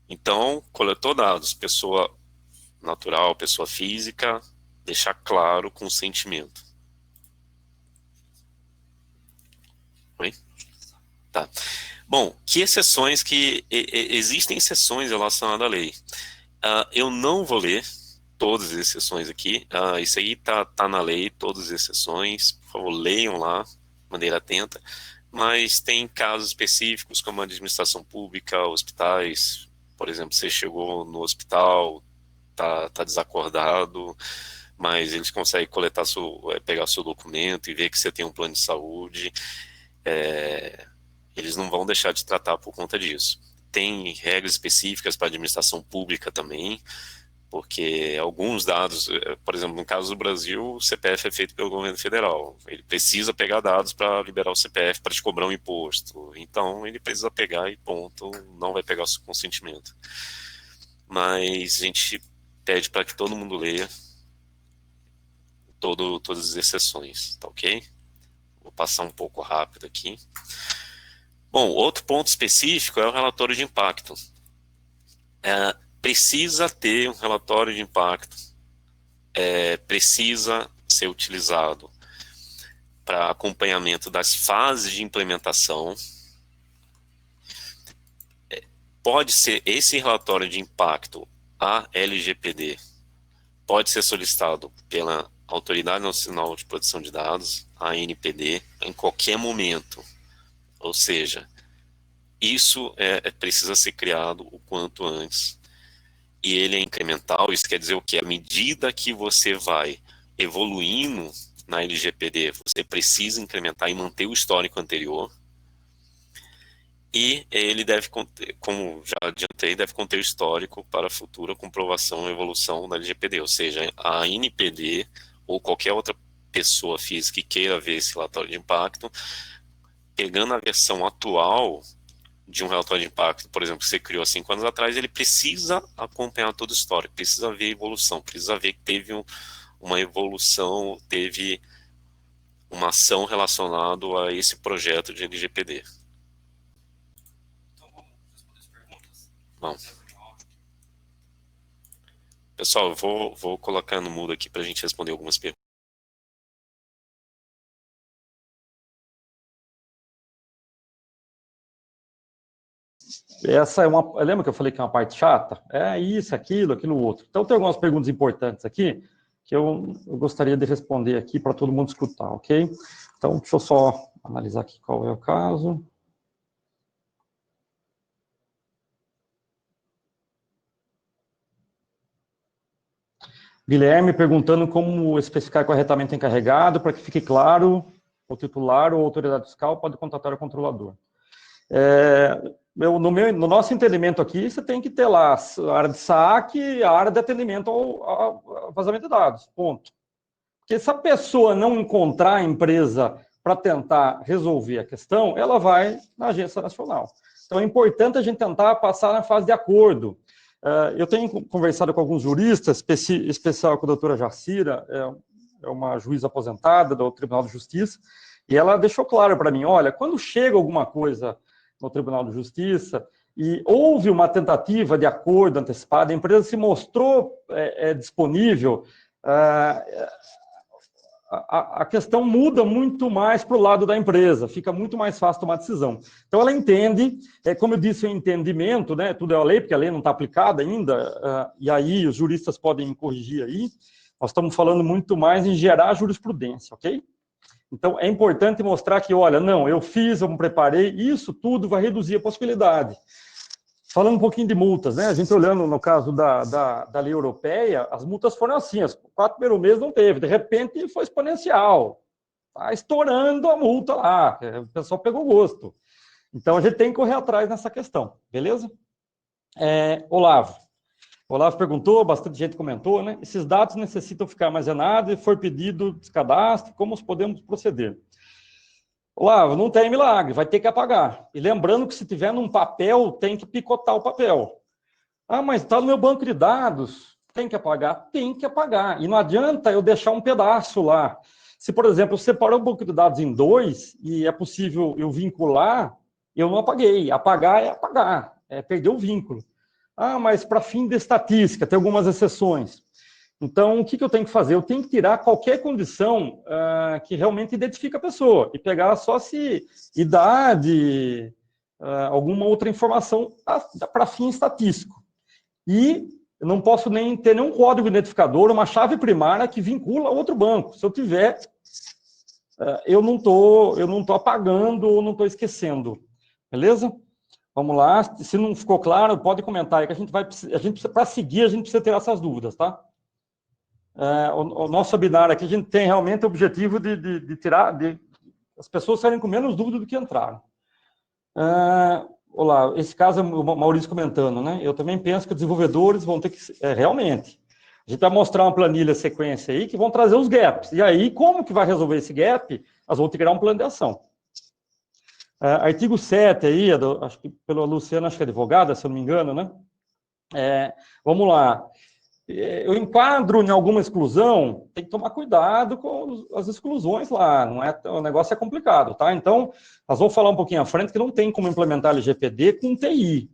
Então, coletou dados, pessoa natural, pessoa física, deixar claro o consentimento. Oi? Tá. Bom, que exceções que... existem exceções relacionadas à lei. Eu não vou ler todas as exceções aqui. Isso aí tá na lei, todas as exceções. Por favor, leiam lá, de maneira atenta. Mas tem casos específicos, como a administração pública, hospitais. Por exemplo, você chegou no hospital, tá desacordado, mas eles conseguem coletar pegar seu documento e ver que você tem um plano de saúde. Eles não vão deixar de tratar por conta disso. Tem regras específicas para a administração pública também, porque alguns dados, por exemplo, no caso do Brasil, o CPF é feito pelo governo federal. Ele precisa pegar dados para liberar o CPF para te cobrar um imposto. Então, ele precisa pegar e ponto, não vai pegar o seu consentimento. Mas a gente pede para que todo mundo leia todas as exceções, tá ok? Vou passar um pouco rápido aqui. Bom, outro ponto específico é o relatório de impacto. Precisa ter um relatório de impacto, precisa ser utilizado para acompanhamento das fases de implementação. Pode ser esse relatório de impacto, a LGPD, pode ser solicitado pela Autoridade Nacional de Proteção de Dados, a ANPD, em qualquer momento. Ou seja, isso precisa ser criado o quanto antes. E ele é incremental, isso quer dizer o quê? À medida que você vai evoluindo na LGPD, você precisa incrementar e manter o histórico anterior. E ele deve conter, como já adiantei, deve conter o histórico para futura comprovação e evolução da LGPD. Ou seja, a ANPD ou qualquer outra pessoa física que queira ver esse relatório de impacto, pegando a versão atual de um relatório de impacto, por exemplo, que você criou há 5 anos atrás, ele precisa acompanhar todo o histórico, precisa ver a evolução, precisa ver que teve uma evolução, teve uma ação relacionada a esse projeto de LGPD. Então, vamos responder as perguntas? Vamos. Pessoal, eu vou colocar no mudo aqui para a gente responder algumas perguntas. Essa é uma... Lembra que eu falei que é uma parte chata? É isso, aquilo outro. Então, tem algumas perguntas importantes aqui que eu gostaria de responder aqui para todo mundo escutar, ok? Então, deixa eu só analisar aqui qual é o caso. Guilherme perguntando como especificar corretamente o encarregado, para que fique claro, o titular ou a autoridade fiscal pode contratar o controlador. No nosso entendimento aqui, você tem que ter lá a área de saque e a área de atendimento ao vazamento de dados, ponto. Porque se a pessoa não encontrar a empresa para tentar resolver a questão, ela vai na agência nacional. Então, é importante a gente tentar passar na fase de acordo. Eu tenho conversado com alguns juristas, especial com a doutora Jacira, é uma juíza aposentada do Tribunal de Justiça, e ela deixou claro para mim, olha, quando chega alguma coisa no Tribunal de Justiça e houve uma tentativa de acordo antecipado, a empresa se mostrou disponível, a questão muda muito mais para o lado da empresa, fica muito mais fácil tomar decisão. Então, ela entende, como eu disse, o entendimento, né, tudo é a lei, porque a lei não está aplicada ainda, e aí os juristas podem me corrigir aí, nós estamos falando muito mais em gerar jurisprudência, ok? Então, é importante mostrar que, olha, não, eu fiz, eu me preparei, isso tudo vai reduzir a possibilidade. Falando um pouquinho de multas, né? A gente olhando no caso da lei europeia, as multas foram assim, os 4 primeiros meses não teve, de repente foi exponencial. Está estourando a multa lá, o pessoal pegou gosto. Então, a gente tem que correr atrás nessa questão, beleza? Olavo perguntou, bastante gente comentou, né? Esses dados necessitam ficar armazenados e foi pedido descadastro, como podemos proceder? Olavo, não tem milagre, vai ter que apagar. E lembrando que se tiver num papel, tem que picotar o papel. Ah, mas está no meu banco de dados, tem que apagar? Tem que apagar. E não adianta eu deixar um pedaço lá. Se, por exemplo, eu separar o banco de dados em 2 e é possível eu vincular, eu não apaguei. Apagar é apagar, é perder o vínculo. Ah, mas para fim de estatística, tem algumas exceções. Então, o que eu tenho que fazer? Eu tenho que tirar qualquer condição que realmente identifique a pessoa e pegar só se idade, alguma outra informação para fim estatístico. E eu não posso nem ter nenhum código identificador, uma chave primária que vincula a outro banco. Se eu tiver, eu não tô apagando ou não estou esquecendo. Beleza? Vamos lá. Se não ficou claro, pode comentar aí que para seguir, a gente precisa ter essas dúvidas, tá? O nosso webinar aqui, a gente tem realmente o objetivo de tirar, as pessoas saírem com menos dúvida do que entraram. Olá, esse caso é o Maurício comentando, né? Eu também penso que os desenvolvedores vão ter que, realmente, a gente vai mostrar uma planilha sequência aí que vão trazer os gaps. E aí, como que vai resolver esse gap? Nós vamos ter que criar um plano de ação. Artigo 7 aí, acho que pelo Luciano, acho que é advogada, se eu não me engano, né? Vamos lá. Eu enquadro em alguma exclusão, tem que tomar cuidado com as exclusões lá, não é? O negócio é complicado, tá? Então, nós vamos falar um pouquinho à frente que não tem como implementar LGPD com TI.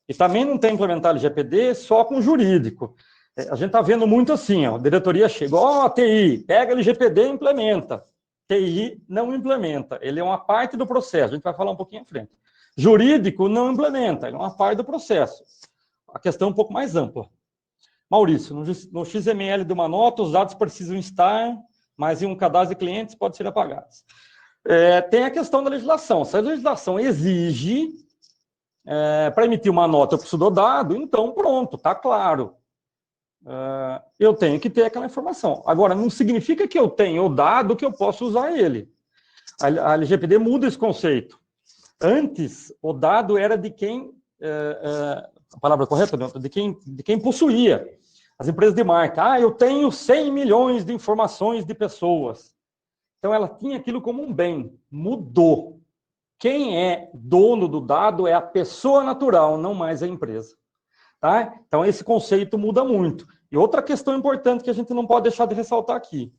E também não tem implementar LGPD só com jurídico. A gente está vendo muito assim, ó, a diretoria chega, ó, TI, pega LGPD e implementa. TI não implementa, ele é uma parte do processo, a gente vai falar um pouquinho à frente. Jurídico não implementa, ele é uma parte do processo. A questão é um pouco mais ampla. Maurício, no XML de uma nota, os dados precisam estar, mas em um cadastro de clientes pode ser apagados. Tem a questão da legislação. Se a legislação exige, para emitir uma nota, eu preciso do dado, então pronto, está claro. Eu tenho que ter aquela informação. Agora, não significa que eu tenho o dado que eu posso usar ele. A LGPD muda esse conceito. Antes, o dado era de quem... a palavra correta, de quem possuía. As empresas de marca. Eu tenho 100 milhões de informações de pessoas. Então, ela tinha aquilo como um bem. Mudou. Quem é dono do dado é a pessoa natural, não mais a empresa. Tá? Então, esse conceito muda muito. E outra questão importante que a gente não pode deixar de ressaltar aqui.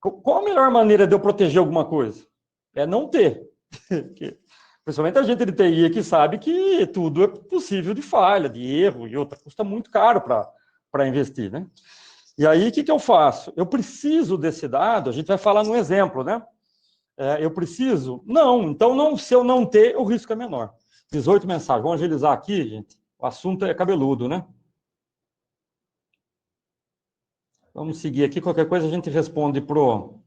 Qual a melhor maneira de eu proteger alguma coisa? É não ter. Principalmente a gente de TI que sabe que tudo é possível de falha, de erro e outra. Custa muito caro para investir, né? E aí, o que eu faço? Eu preciso desse dado, a gente vai falar num exemplo, né? Eu preciso? Não. Então, se eu não ter, o risco é menor. 18 mensagens. Vamos agilizar aqui, gente. O assunto é cabeludo, né? Vamos seguir aqui. Qualquer coisa a gente responde pro...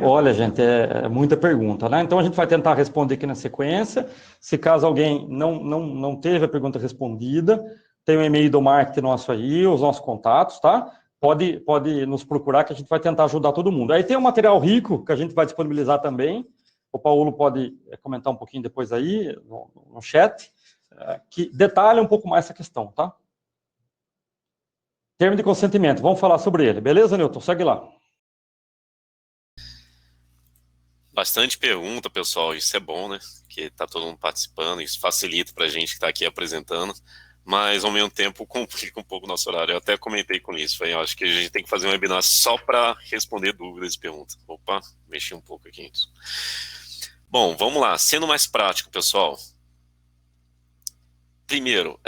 olha, gente, é muita pergunta, né? Então, a gente vai tentar responder aqui na sequência. Se caso alguém não teve a pergunta respondida, tem o e-mail do marketing nosso aí, os nossos contatos, tá? Pode nos procurar que a gente vai tentar ajudar todo mundo. Aí tem um material rico que a gente vai disponibilizar também. O Paulo pode comentar um pouquinho depois aí, no chat, que detalha um pouco mais essa questão, tá? Termo de consentimento, vamos falar sobre ele. Beleza, Newton? Segue lá. Bastante pergunta, pessoal, isso é bom, né? Que tá todo mundo participando, isso facilita para a gente que está aqui apresentando, mas ao mesmo tempo complica um pouco o nosso horário. Eu até comentei com isso, falei, acho que a gente tem que fazer um webinar só para responder dúvidas e perguntas. Opa, mexi um pouco aqui nisso. Bom, vamos lá, sendo mais prático, pessoal. Primeiro,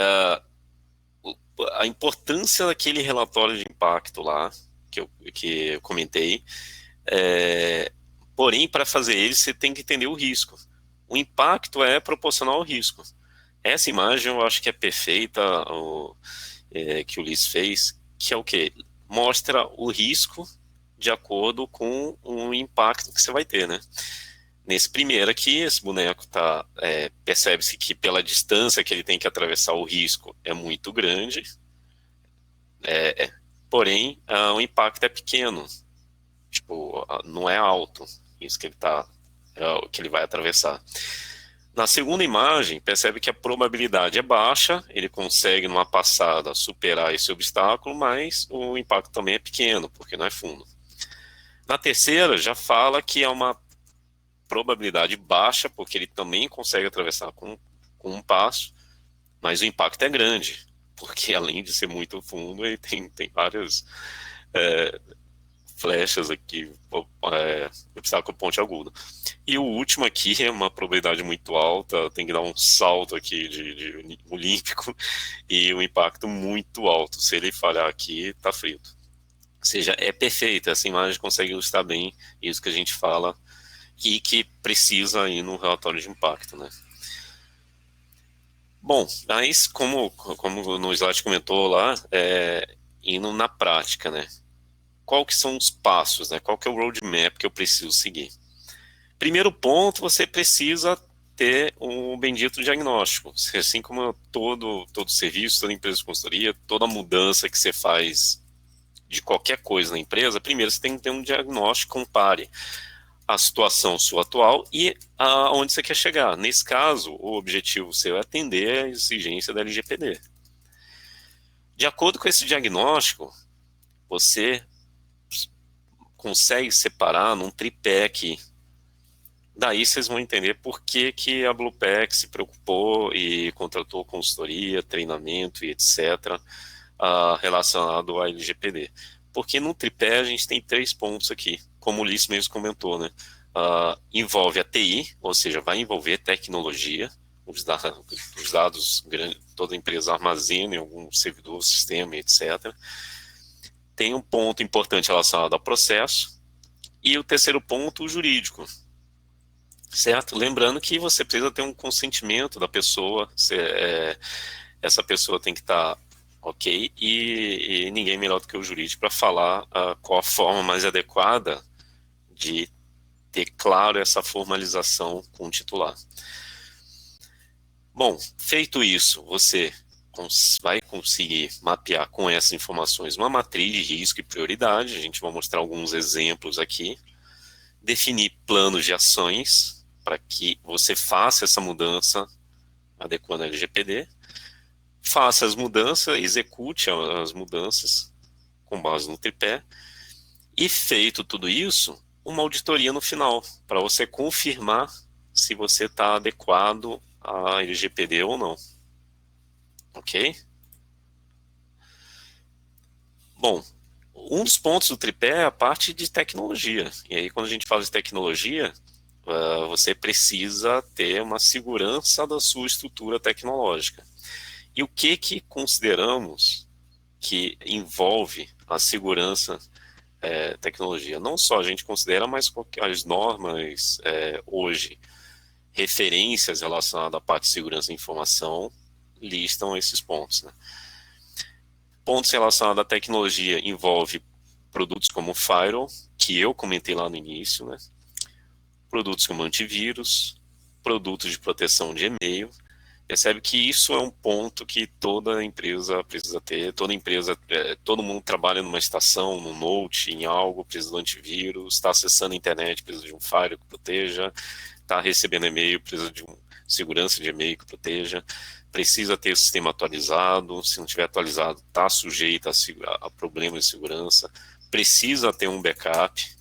a importância daquele relatório de impacto lá, que eu comentei. Porém, para fazer ele, você tem que entender o risco. O impacto é proporcional ao risco. Essa imagem eu acho que é perfeita, que o Ulisses fez, que é o quê? Mostra o risco de acordo com o impacto que você vai ter, né? Nesse primeiro aqui, esse boneco percebe-se que pela distância que ele tem que atravessar o risco é muito grande, porém o impacto é pequeno, tipo, não é alto, isso que que ele vai atravessar. Na segunda imagem, percebe que a probabilidade é baixa, ele consegue numa passada superar esse obstáculo, mas o impacto também é pequeno, porque não é fundo. Na terceira, já fala que é uma probabilidade baixa, porque ele também consegue atravessar com um passo, mas o impacto é grande, porque além de ser muito fundo, ele tem várias flechas aqui, obstáculo ponte agudo. E o último aqui é uma probabilidade muito alta, tem que dar um salto aqui de olímpico, e um impacto muito alto. Se ele falhar aqui, tá frito. Ou seja, é perfeito, essa imagem consegue ilustrar bem isso que a gente fala e que precisa ir no relatório de impacto, né? Bom, mas como no slide comentou lá, indo na prática, né? Qual que são os passos, né? Qual que é o roadmap que eu preciso seguir? Primeiro ponto, você precisa ter um bendito diagnóstico. Assim como todo serviço, toda empresa de consultoria, toda mudança que você faz de qualquer coisa na empresa, primeiro você tem que ter um diagnóstico, compare a situação sua atual e aonde você quer chegar. Nesse caso, o objetivo seu é atender a exigência da LGPD. De acordo com esse diagnóstico, você consegue separar num tripé aqui. Daí vocês vão entender por que a Bluepack se preocupou e contratou consultoria, treinamento e etc. Relacionado à LGPD. Porque no tripé a gente tem 3 pontos aqui, como o Ulisses mesmo comentou, né? Envolve a TI, ou seja, vai envolver tecnologia, os dados, toda empresa armazena em algum servidor, sistema, etc. Tem um ponto importante relacionado ao processo, e o terceiro ponto, o jurídico. Certo? Lembrando que você precisa ter um consentimento da pessoa, essa pessoa tem que estar ok, e ninguém melhor do que o jurídico para falar qual a forma mais adequada de ter claro essa formalização com o titular. Bom, feito isso, você vai conseguir mapear com essas informações uma matriz de risco e prioridade, a gente vai mostrar alguns exemplos aqui, definir planos de ações para que você faça essa mudança adequando a LGPD, faça as mudanças, execute as mudanças com base no tripé, e feito tudo isso, uma auditoria no final, para você confirmar se você está adequado à LGPD ou não. Ok? Bom, um dos pontos do tripé é a parte de tecnologia. E aí, quando a gente fala de tecnologia, você precisa ter uma segurança da sua estrutura tecnológica. E o que consideramos que envolve a segurança tecnologia? Não só a gente considera, mas as normas hoje, referências relacionadas à parte de segurança da informação, listam esses pontos, né? Pontos relacionados à tecnologia envolve produtos como o Firewall, que eu comentei lá no início, né? Produtos como antivírus, produtos de proteção de e-mail. Percebe que isso é um ponto que toda empresa precisa ter, todo mundo trabalha numa estação, num note, em algo, precisa do antivírus, está acessando a internet, precisa de um firewall que proteja, está recebendo e-mail, precisa de segurança de e-mail que proteja, precisa ter o sistema atualizado, se não tiver atualizado, está sujeito a problemas de segurança, precisa ter um backup,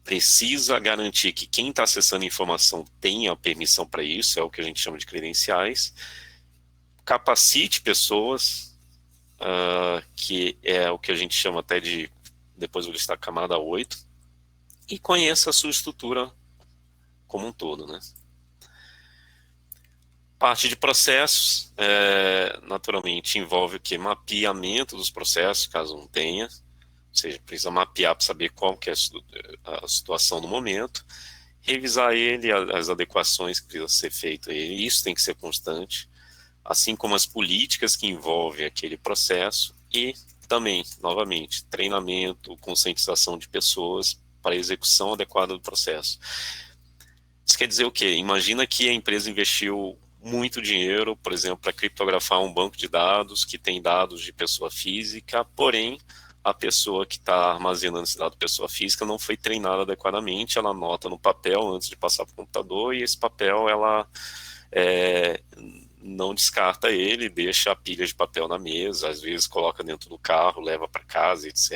precisa garantir que quem está acessando a informação tenha permissão para isso, é o que a gente chama de credenciais, capacite pessoas, que é o que a gente chama até de, depois eu vou listar camada 8, e conheça a sua estrutura como um todo, né? Parte de processos, naturalmente envolve o que? Mapeamento dos processos, caso não tenha, seja, precisa mapear para saber qual que é a situação no momento, revisar ele, as adequações que precisam ser feitas a ele, isso tem que ser constante, assim como as políticas que envolvem aquele processo e também, novamente, treinamento, conscientização de pessoas para a execução adequada do processo. Isso quer dizer o quê? Imagina que a empresa investiu muito dinheiro, por exemplo, para criptografar um banco de dados que tem dados de pessoa física, porém, a pessoa que está armazenando esse dado de pessoa física não foi treinada adequadamente, ela anota no papel antes de passar para o computador, e esse papel ela não descarta ele, deixa a pilha de papel na mesa, às vezes coloca dentro do carro, leva para casa, etc.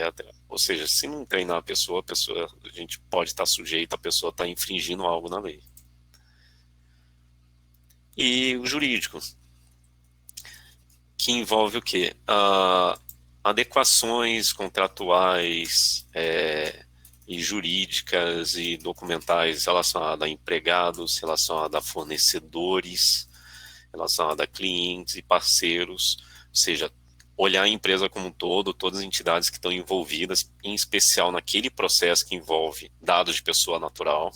Ou seja, se não treinar a pessoa, a gente pode estar sujeito, a pessoa está infringindo algo na lei. E o jurídico, que envolve o quê? Adequações contratuais e jurídicas e documentais relacionadas a empregados, relacionadas a fornecedores, relacionadas a clientes e parceiros, ou seja, olhar a empresa como um todo, todas as entidades que estão envolvidas, em especial naquele processo que envolve dados de pessoa natural,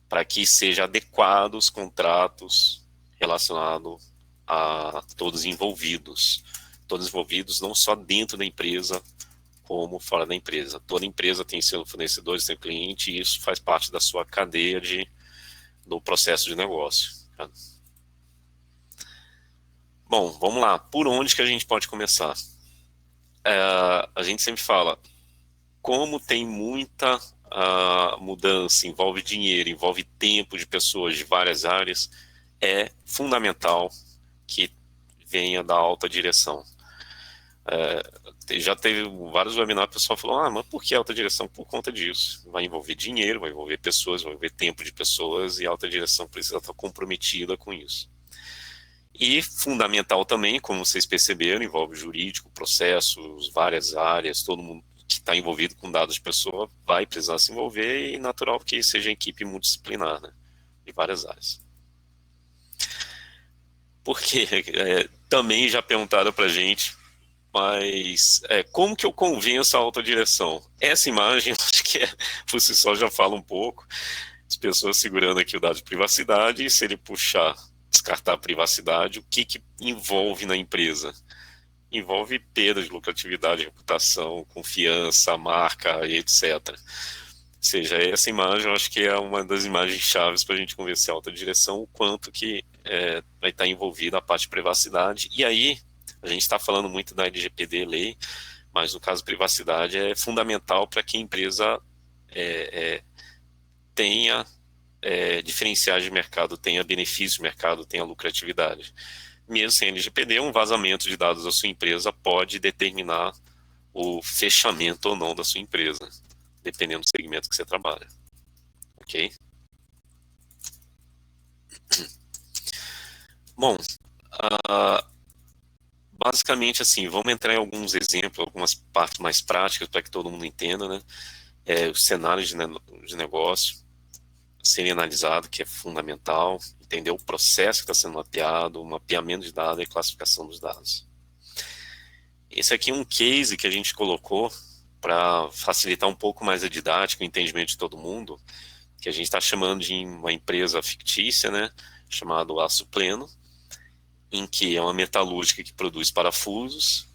para que sejam adequados os contratos relacionados a todos envolvidos não só dentro da empresa, como fora da empresa. Toda empresa tem seus fornecedores, tem cliente, e isso faz parte da sua cadeia do processo de negócio. Tá? Bom, vamos lá. Por onde que a gente pode começar? A gente sempre fala, como tem muita mudança, envolve dinheiro, envolve tempo de pessoas de várias áreas, é fundamental que venha da alta direção. Já teve vários webinars, o pessoal falou, mas por que alta direção? Por conta disso. Vai envolver dinheiro, vai envolver pessoas, vai envolver tempo de pessoas, e a alta direção precisa estar comprometida com isso. E fundamental também, como vocês perceberam, envolve jurídico, processos, várias áreas, todo mundo que está envolvido com dados de pessoa vai precisar se envolver, e natural que seja equipe multidisciplinar, né, de várias áreas. Porque também já perguntaram para a gente, mas como que eu convenço a alta direção? Essa imagem, acho que por si só já fala um pouco, as pessoas segurando aqui o dado de privacidade, e se ele descartar a privacidade, o que envolve na empresa? Envolve perda de lucratividade, reputação, confiança, marca, etc. Ou seja, essa imagem eu acho que é uma das imagens chaves para a gente convencer a alta direção o quanto que vai estar envolvida a parte de privacidade. E aí, a gente está falando muito da LGPD, lei, mas no caso privacidade é fundamental para que a empresa tenha diferenciais de mercado, tenha benefício de mercado, tenha lucratividade. Mesmo sem LGPD, um vazamento de dados da sua empresa pode determinar o fechamento ou não da sua empresa, dependendo do segmento que você trabalha. Ok? Bom, basicamente assim, vamos entrar em alguns exemplos, algumas partes mais práticas para que todo mundo entenda, né? Os cenários de negócio serem analisados, que é fundamental, entender o processo que está sendo mapeado, o mapeamento de dados e classificação dos dados. Esse aqui é um case que a gente colocou para facilitar um pouco mais a didática, o entendimento de todo mundo, que a gente está chamando de uma empresa fictícia, né, chamada Aço Pleno, em que é uma metalúrgica que produz parafusos,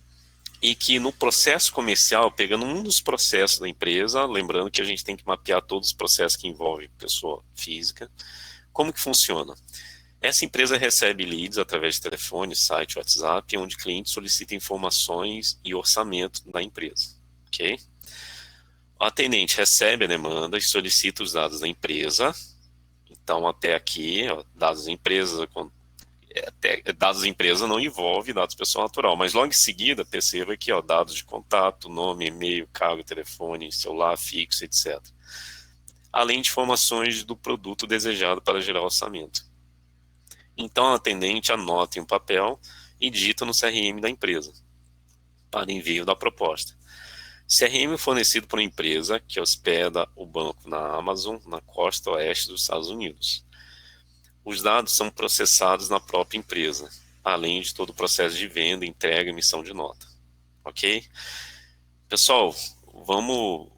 e que no processo comercial, pegando um dos processos da empresa, lembrando que a gente tem que mapear todos os processos que envolvem pessoa física, como que funciona? Essa empresa recebe leads através de telefone, site, WhatsApp, onde clientes solicitam informações e orçamento da empresa, ok? O atendente recebe a demanda e solicita os dados da empresa. Então, até aqui, dados da empresa, dados da empresa não envolve dados pessoal natural, mas logo em seguida perceba que dados de contato, nome, e-mail, cargo, telefone, celular fixo, etc. Além de informações do produto desejado para gerar orçamento. Então, o atendente anota em um papel e digita no CRM da empresa para envio da proposta. CRM fornecido por uma empresa que hospeda o banco na Amazon, na costa oeste dos Estados Unidos. Os dados são processados na própria empresa, além de todo o processo de venda, entrega e emissão de nota. Ok? Pessoal, vamos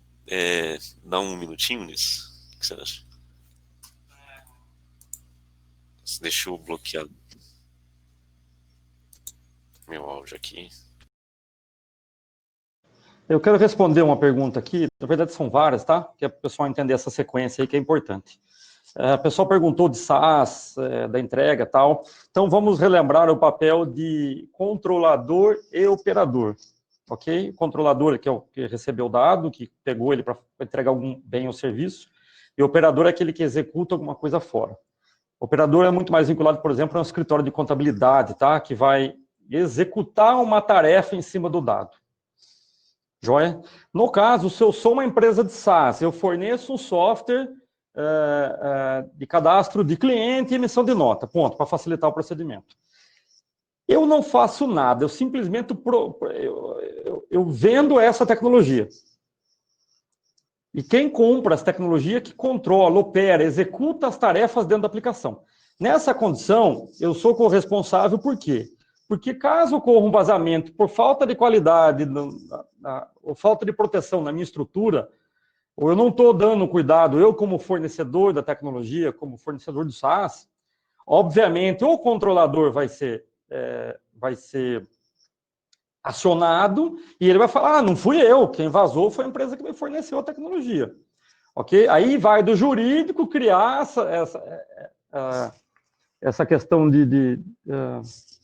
dar um minutinho nisso? O que você acha? Deixa eu bloquear meu áudio aqui. Eu quero responder uma pergunta aqui, na verdade são várias, tá? Que é para o pessoal entender essa sequência aí que é importante. A pessoa perguntou de SaaS, da entrega e tal. Então, vamos relembrar o papel de controlador e operador, ok? O controlador, que é o que recebeu o dado, que pegou ele para entregar algum bem ou serviço, e o operador é aquele que executa alguma coisa fora. O operador é muito mais vinculado, por exemplo, a um escritório de contabilidade, tá? Que vai executar uma tarefa em cima do dado. Joia? No caso, se eu sou uma empresa de SaaS, eu forneço um software de cadastro de cliente e emissão de nota, ponto, para facilitar o procedimento. Eu não faço nada, eu simplesmente eu vendo essa tecnologia. E quem compra essa tecnologia que controla, opera, executa as tarefas dentro da aplicação. Nessa condição, eu sou corresponsável por quê? Porque caso ocorra um vazamento por falta de qualidade ou falta de proteção na minha estrutura, ou eu não estou dando cuidado, eu como fornecedor da tecnologia, como fornecedor do SaaS, obviamente o controlador vai ser acionado e ele vai falar, não fui eu, quem vazou foi a empresa que me forneceu a tecnologia. Ok? Aí vai do jurídico criar essa questão de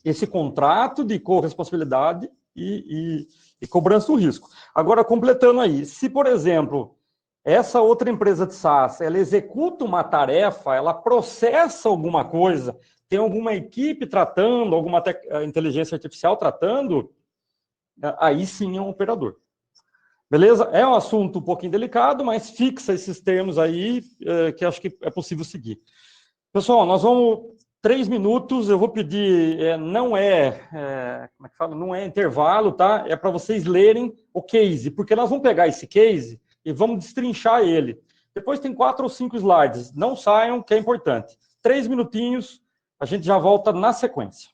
esse contrato de corresponsabilidade e cobrança do risco. Agora, completando aí, se, por exemplo, essa outra empresa de SaaS, ela executa uma tarefa, ela processa alguma coisa, tem alguma equipe tratando, alguma inteligência artificial tratando, aí sim é um operador. Beleza? É um assunto um pouquinho delicado, mas fixa esses termos aí, que acho que é possível seguir. Pessoal, nós vamos 3 minutos, eu vou pedir, como é que fala? Não é intervalo, tá? É para vocês lerem o case, porque nós vamos pegar esse case e vamos destrinchar ele. Depois tem 4 ou 5 slides, não saiam, que é importante. 3 minutinhos, a gente já volta na sequência.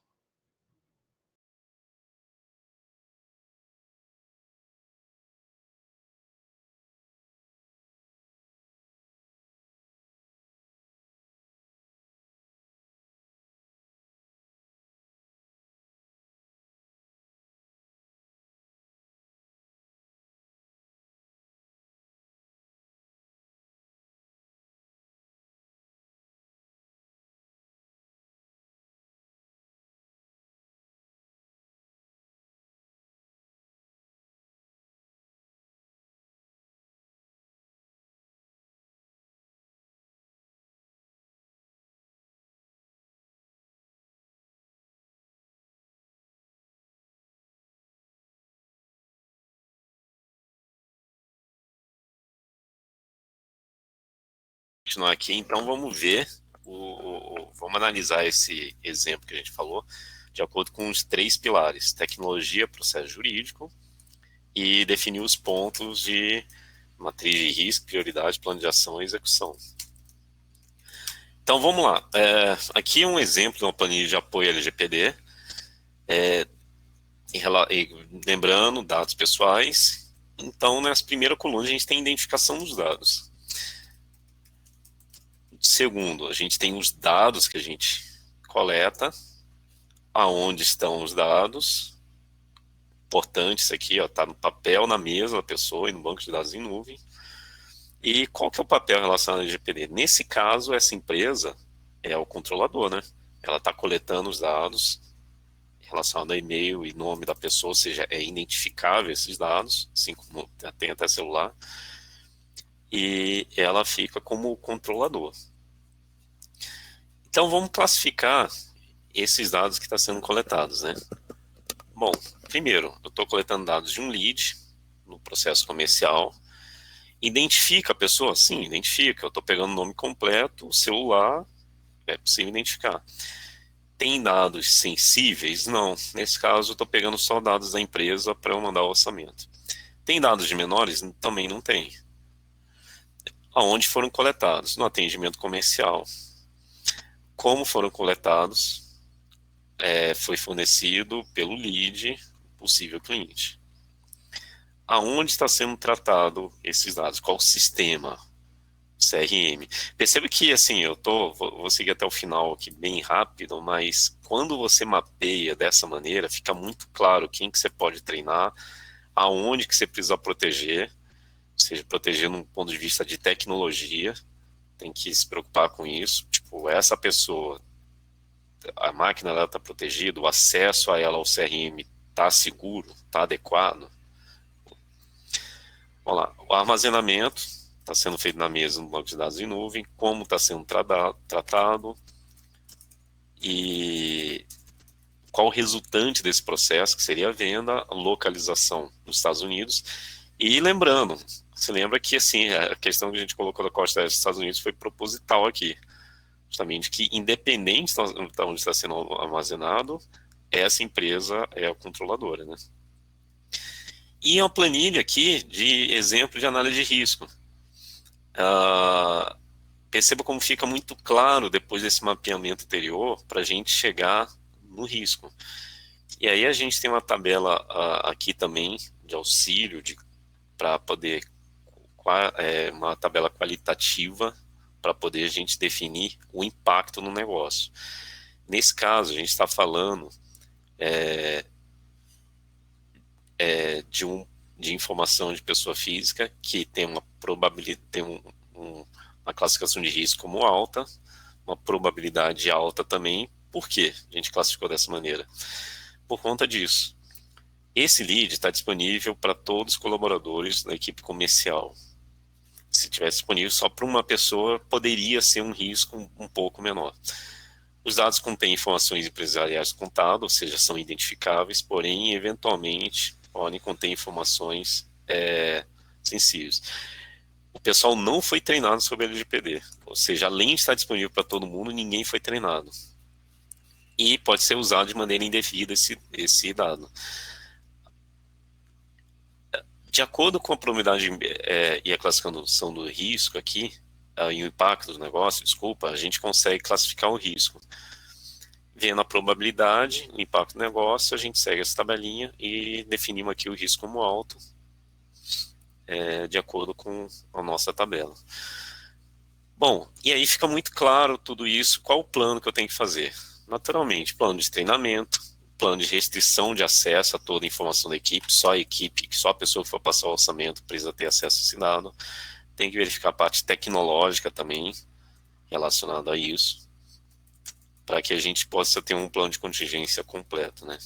Continuar aqui, então vamos ver, vamos analisar esse exemplo que a gente falou, de acordo com os 3 pilares: tecnologia, processo jurídico, e definir os pontos de matriz de risco, prioridade, plano de ação e execução. Então vamos lá, aqui é um exemplo de uma planilha de apoio LGPD, lembrando, dados pessoais. Então, nessa primeira coluna, a gente tem a identificação dos dados. Segundo, a gente tem os dados que a gente coleta, aonde estão os dados. Importante isso aqui, está no papel, na mesa da pessoa e no banco de dados em nuvem. E qual que é o papel relacionado ao LGPD? Nesse caso, essa empresa é o controlador, né? Ela está coletando os dados relacionados a e-mail e nome da pessoa, ou seja, é identificável esses dados, assim como tem até celular, e ela fica como controlador. Então vamos classificar esses dados que estão sendo coletados, né? Bom, primeiro, eu estou coletando dados de um lead no processo comercial. Identifica a pessoa? Sim, identifica. Eu estou pegando o nome completo, o celular, é possível identificar. Tem dados sensíveis? Não. Nesse caso, eu estou pegando só dados da empresa para eu mandar o orçamento. Tem dados de menores? Também não tem. Aonde foram coletados? No atendimento comercial. Como foram coletados? Foi fornecido pelo lead, possível cliente. aonde está sendo tratado esses dados, qual sistema, CRM. Percebe que, assim, vou seguir até o final aqui bem rápido, mas quando você mapeia dessa maneira, fica muito claro quem que você pode treinar, aonde que você precisa proteger, ou seja, proteger num ponto de vista de tecnologia, tem que se preocupar com isso, tipo, essa pessoa, a máquina dela está protegida, o acesso a ela ao CRM está seguro, está adequado. Vamos lá, o armazenamento está sendo feito na mesa no banco de dados em nuvem, como está sendo tratado e qual o resultante desse processo, que seria a venda, a localização nos Estados Unidos. E lembrando, você lembra que assim, a questão que a gente colocou da costa dos Estados Unidos foi proposital aqui, justamente que independente de onde está sendo armazenado, essa empresa é a controladora, né? E uma planilha aqui de exemplo de análise de risco. Perceba como fica muito claro depois desse mapeamento anterior para a gente chegar no risco. E aí a gente tem uma tabela aqui também de auxílio para poder, uma tabela qualitativa para poder a gente definir o impacto no negócio. Nesse caso, a gente está falando de informação de pessoa física que tem uma probabilidade, tem uma classificação de risco como alta, uma probabilidade alta também. Por que a gente classificou dessa maneira? Por conta disso. Esse lead está disponível para todos os colaboradores da equipe comercial. Se tivesse disponível só para uma pessoa, poderia ser um risco um pouco menor. Os dados contêm informações empresariais contadas, ou seja, são identificáveis, porém, eventualmente, podem conter informações sensíveis. O pessoal não foi treinado sobre LGPD, ou seja, além de estar disponível para todo mundo, ninguém foi treinado. E pode ser usado de maneira indevida esse dado. De acordo com a probabilidade e a classificação do risco aqui, e o impacto do negócio, desculpa, a gente consegue classificar o risco. Vendo a probabilidade, o impacto do negócio, a gente segue essa tabelinha e definimos aqui o risco como alto, de acordo com a nossa tabela. Bom, e aí fica muito claro tudo isso, qual o plano que eu tenho que fazer? Naturalmente, plano de treinamento, plano de restrição de acesso a toda a informação da equipe, só a pessoa que for passar o orçamento precisa ter acesso a esse dado. Tem que verificar a parte tecnológica também relacionada a isso, para que a gente possa ter um plano de contingência completo, né?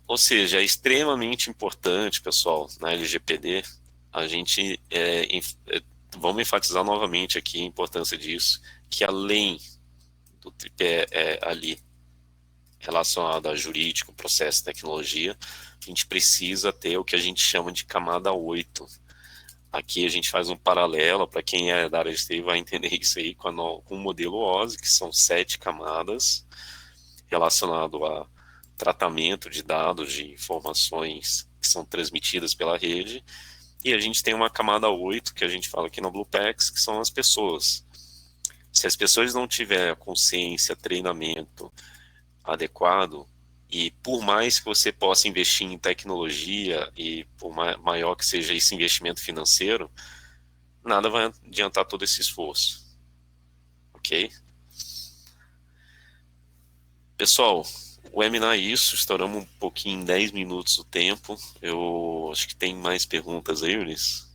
Ou seja, é extremamente importante, pessoal, na LGPD, a gente, vamos enfatizar novamente aqui a importância disso, que além do tripé ali relacionado a jurídico, processo e tecnologia, a gente precisa ter o que a gente chama de camada 8. Aqui a gente faz um paralelo, para quem é da área de TI vai entender isso aí, com o modelo OSI, que são 7 camadas, relacionado a tratamento de dados, de informações que são transmitidas pela rede, e a gente tem uma camada 8, que a gente fala aqui na BluePax, que são as pessoas. Se as pessoas não tiverem consciência, treinamento adequado, e por mais que você possa investir em tecnologia, e por maior que seja esse investimento financeiro, nada vai adiantar todo esse esforço. Ok? Pessoal, o webinar é isso, estouramos um pouquinho em 10 minutos o tempo. Eu acho que tem mais perguntas aí, Ulisses.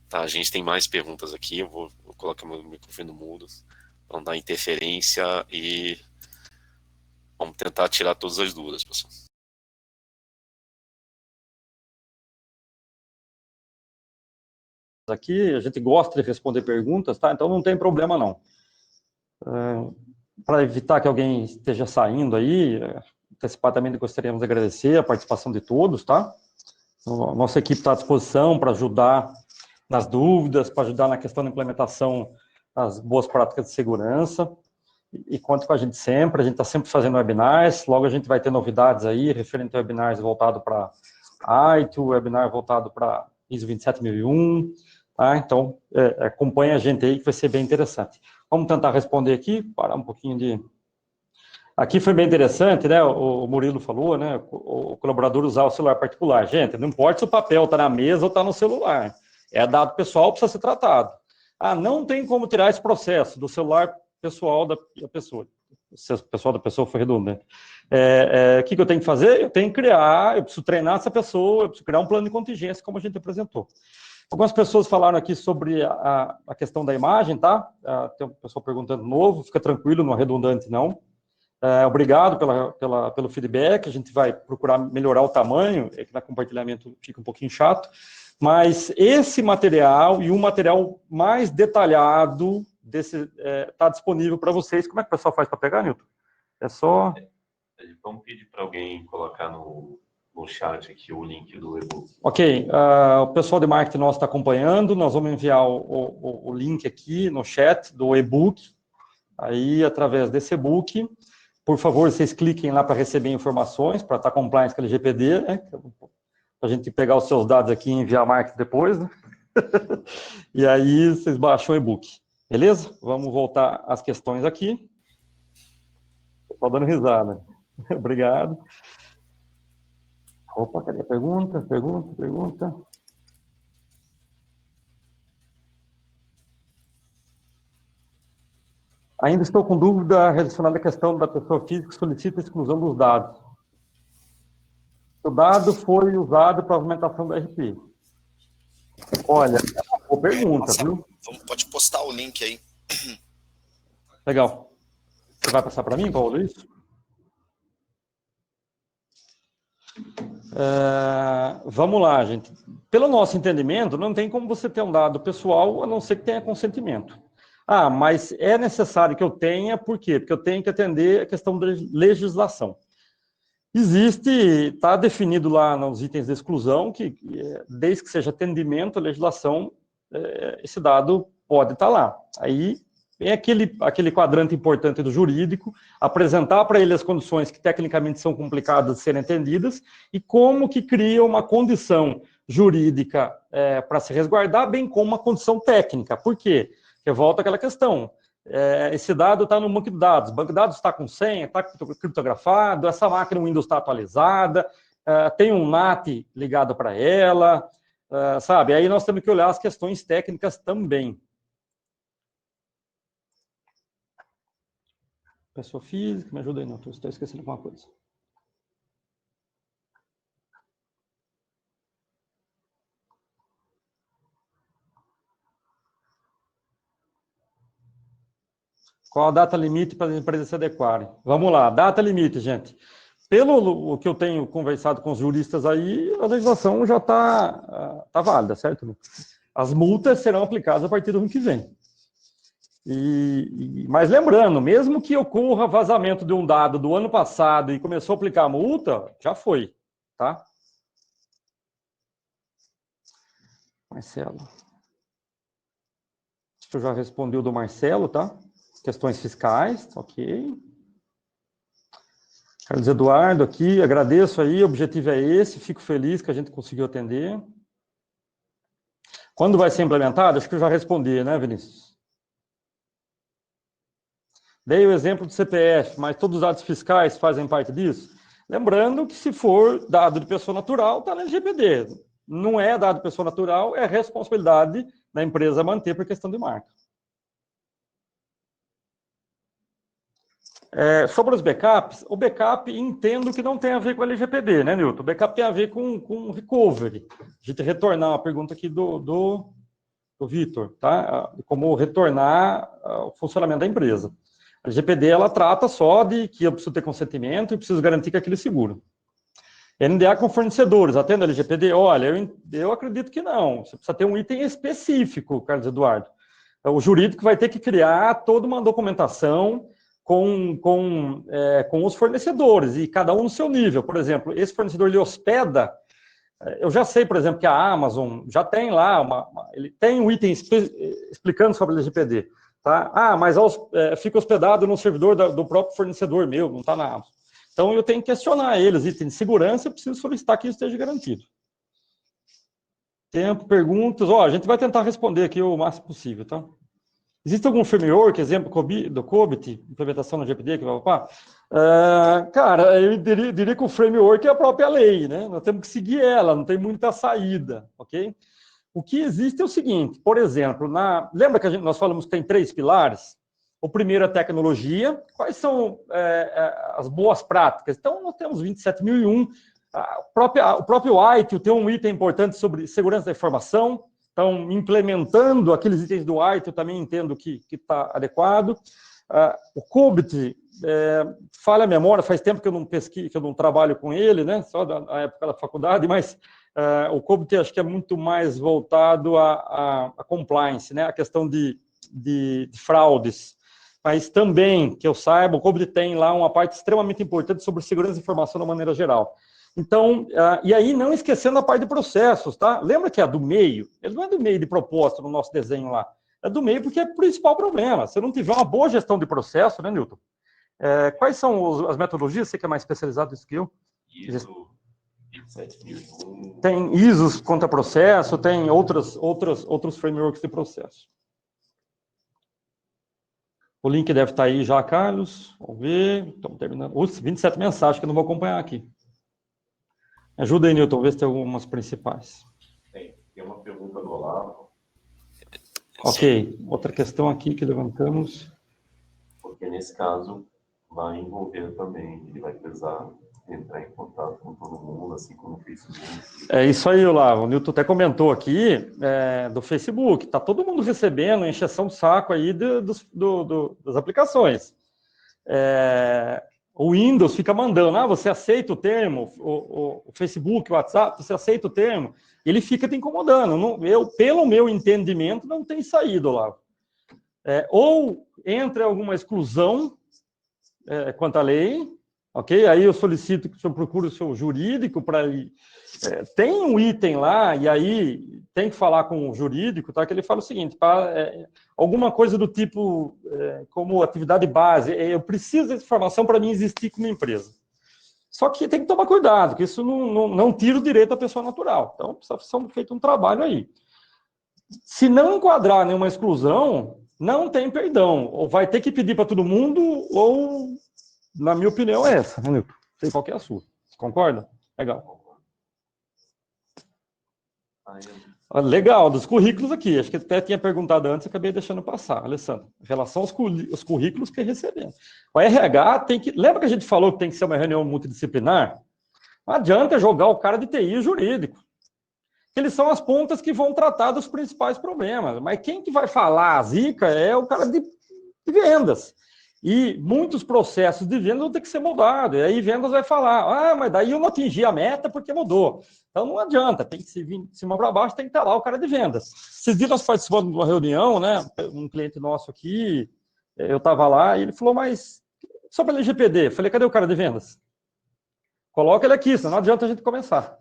Tá, a gente tem mais perguntas aqui, eu vou colocar meu microfone no mudo, para não dar interferência e vamos tentar tirar todas as dúvidas, pessoal. Aqui a gente gosta de responder perguntas, tá? Então não tem problema não. Para evitar que alguém esteja saindo aí, antecipadamente gostaríamos de agradecer a participação de todos, tá? A nossa equipe está à disposição para ajudar nas dúvidas, para ajudar na questão da implementação das boas práticas de segurança. E conte com a gente está sempre fazendo webinars, logo a gente vai ter novidades aí, referente a webinars voltado para ITIL, webinar voltado para ISO 27001, tá? Então, acompanhe a gente aí que vai ser bem interessante. Vamos tentar responder aqui, parar um pouquinho de Aqui foi bem interessante, né? O Murilo falou, né? O colaborador usar o celular particular. Gente, não importa se o papel está na mesa ou está no celular. É dado pessoal, precisa ser tratado. Ah, não tem como tirar esse processo do celular pessoal da pessoa. Se o pessoal da pessoa foi redundante. O que eu tenho que fazer? Eu tenho que criar, eu preciso treinar essa pessoa, eu preciso criar um plano de contingência, como a gente apresentou. Algumas pessoas falaram aqui sobre a questão da imagem, tá? Tem um pessoal perguntando de novo, fica tranquilo, não é redundante, não. Obrigado pelo feedback, a gente vai procurar melhorar o tamanho, é que no compartilhamento fica um pouquinho chato, mas esse material e um material mais detalhado está disponível para vocês. Como é que o pessoal faz para pegar, Nilton? É só... Vamos pedir para alguém colocar no chat aqui o link do e-book. Ok, o pessoal de marketing nosso está acompanhando, nós vamos enviar o link aqui no chat do e-book, aí através desse e-book. Por favor, vocês cliquem lá para receber informações, para estar compliance com a LGPD, né? Para a gente pegar os seus dados aqui e enviar a marketing depois, né? E aí vocês baixam o e-book, beleza? Vamos voltar às questões aqui. Estou dando risada. Obrigado. Opa, cadê a pergunta? Pergunta. Ainda estou com dúvida relacionada à questão da pessoa física que solicita a exclusão dos dados. O dado foi usado para aumentação do RP. Olha, é uma boa pergunta, Nossa, viu? pode postar o link aí. Legal. Você vai passar para mim, Paulo Luiz? Vamos lá, gente. Pelo nosso entendimento, não tem como você ter um dado pessoal, a não ser que tenha consentimento. Ah, mas é necessário que eu tenha, por quê? Porque eu tenho que atender a questão da legislação. Existe, está definido lá nos itens de exclusão, que desde que seja atendimento à legislação, esse dado pode estar lá. Aí é aquele quadrante importante do jurídico, apresentar para ele as condições que tecnicamente são complicadas de serem entendidas e como que cria uma condição jurídica para se resguardar, bem como uma condição técnica. Por quê? Porque volta àquela questão. Esse dado está no banco de dados. O banco de dados está com senha, está criptografado, essa máquina Windows está atualizada, tem um NAT ligado para ela, sabe? Aí nós temos que olhar as questões técnicas também. Pessoa física, me ajuda aí, não, estou esquecendo alguma coisa. Qual a data limite para as empresas se adequarem? Vamos lá, data limite, gente. Pelo que eu tenho conversado com os juristas aí, a legislação já está válida, certo? As multas serão aplicadas a partir do ano que vem. Mas lembrando, mesmo que ocorra vazamento de um dado do ano passado e começou a aplicar a multa, já foi, tá? Marcelo. Acho que eu já respondi o do Marcelo, tá? Questões fiscais, ok. Carlos Eduardo aqui, agradeço aí, o objetivo é esse, fico feliz que a gente conseguiu atender. Quando vai ser implementado? Acho que eu já respondi, né, Vinícius? Dei o exemplo do CPF, mas todos os dados fiscais fazem parte disso? Lembrando que se for dado de pessoa natural, está na LGPD. Não é dado de pessoa natural, é responsabilidade da empresa manter por questão de marca. Sobre os backups, o backup entendo que não tem a ver com a LGPD, né, Nilton? O backup tem a ver com recovery. A gente retornar uma pergunta aqui do Vitor, tá? Como retornar o funcionamento da empresa. A LGPD, ela trata só de que eu preciso ter consentimento e preciso garantir que aquilo é seguro. NDA com fornecedores, atende a LGPD? Olha, eu acredito que não. Você precisa ter um item específico, Carlos Eduardo. O jurídico vai ter que criar toda uma documentação com os fornecedores, e cada um no seu nível. Por exemplo, esse fornecedor ele hospeda, eu já sei, por exemplo, que a Amazon já tem lá, ele tem um item explicando sobre a LGPD. Tá? Mas fica hospedado no servidor do próprio fornecedor meu, não está na Amazon. Então, eu tenho que questionar eles, item de segurança, eu preciso solicitar que isso esteja garantido. Tempo, perguntas, a gente vai tentar responder aqui o máximo possível, tá? Existe algum framework, exemplo do COBIT, implementação no GPD, que vai papá? Cara, eu diria que o framework é a própria lei, né? Nós temos que seguir ela, não tem muita saída, ok? O que existe é o seguinte, por exemplo, lembra que nós falamos que tem 3 pilares? O primeiro é tecnologia. Quais são as boas práticas? Então, nós temos 27.001. O próprio ITIL tem um item importante sobre segurança da informação. Então, implementando aqueles itens do ITIL, também entendo que está adequado. O COBIT, falha a memória, faz tempo que eu não pesquiso, que eu não trabalho com ele, né? Só na época da faculdade, mas o COBIT acho que é muito mais voltado a compliance, né? A questão de fraudes. Mas também, que eu saiba, o COBIT tem lá uma parte extremamente importante sobre segurança de informação de uma maneira geral. Então, e aí não esquecendo a parte de processos, tá? Lembra que é do meio? Ele não é do meio de propósito no nosso desenho lá. É do meio porque é o principal problema. Se não tiver uma boa gestão de processo, né, Newton? Quais são as metodologias? Você que é mais especializado nisso que eu? ISO 27001. Tem ISOs contra processo, tem outros frameworks de processo. O link deve estar aí já, Carlos. Vamos ver. Estamos terminando. 27 mensagens que eu não vou acompanhar aqui. Ajuda aí, Newton, ver se tem algumas principais. Tem uma pergunta do Olavo. Ok. Outra questão aqui que levantamos. Porque nesse caso vai envolver também, ele vai precisar entrar em contato com todo mundo, assim como o Facebook. É isso aí, Olavo. O Newton até comentou aqui do Facebook. Está todo mundo recebendo encheção de saco aí das aplicações. O Windows fica mandando, você aceita o termo, o Facebook, o WhatsApp, você aceita o termo, ele fica te incomodando. Pelo meu entendimento, não tem saída, Olavo. Ou entra alguma exclusão quanto à lei, ok? Aí eu solicito que o senhor procure o seu jurídico para... tem um item lá, e aí tem que falar com o jurídico, tá? Que ele fala o seguinte, alguma coisa do tipo, como atividade base, eu preciso dessa informação para mim existir como empresa. Só que tem que tomar cuidado, que isso não tira o direito da pessoa natural. Então, precisa ser feito um trabalho aí. Se não enquadrar nenhuma exclusão, não tem perdão. Ou vai ter que pedir para todo mundo, ou, na minha opinião, é essa, né, Nilton? Sei qual que é a sua. Você concorda? Legal. Legal, dos currículos aqui. Acho que até tinha perguntado antes, acabei deixando passar. Alessandro, em relação aos currículos que recebemos. O RH tem que... Lembra que a gente falou que tem que ser uma reunião multidisciplinar? Não adianta jogar o cara de TI e jurídico. Eles são as pontas que vão tratar dos principais problemas. Mas quem que vai falar a zica é o cara de vendas. E muitos processos de vendas vão ter que ser mudados. E aí vendas vai falar, mas daí eu não atingi a meta porque mudou. Então não adianta, tem que se vir de cima para baixo, tem que estar lá o cara de vendas. Esses dias nós participamos de uma reunião, né? Um cliente nosso aqui, eu estava lá, e ele falou, mas só para LGPD. Eu falei, cadê o cara de vendas? Coloca ele aqui, senão não adianta a gente começar.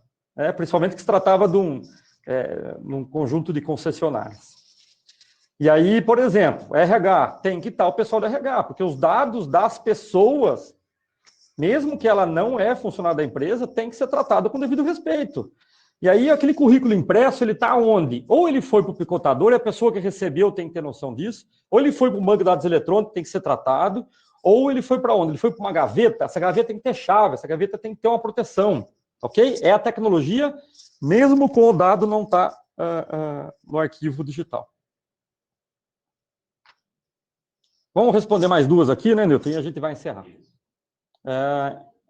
Principalmente que se tratava de um conjunto de concessionárias. E aí, por exemplo, RH, tem que estar o pessoal do RH, porque os dados das pessoas, mesmo que ela não é funcionária da empresa, tem que ser tratado com devido respeito. E aí, aquele currículo impresso, ele está onde? Ou ele foi para o picotador, e a pessoa que recebeu tem que ter noção disso, ou ele foi para o banco de dados eletrônico, tem que ser tratado, ou ele foi para onde? Ele foi para uma gaveta, essa gaveta tem que ter chave, essa gaveta tem que ter uma proteção, ok? É a tecnologia, mesmo com o dado não estar no arquivo digital. Vamos responder mais duas aqui, né, Nilton? E a gente vai encerrar.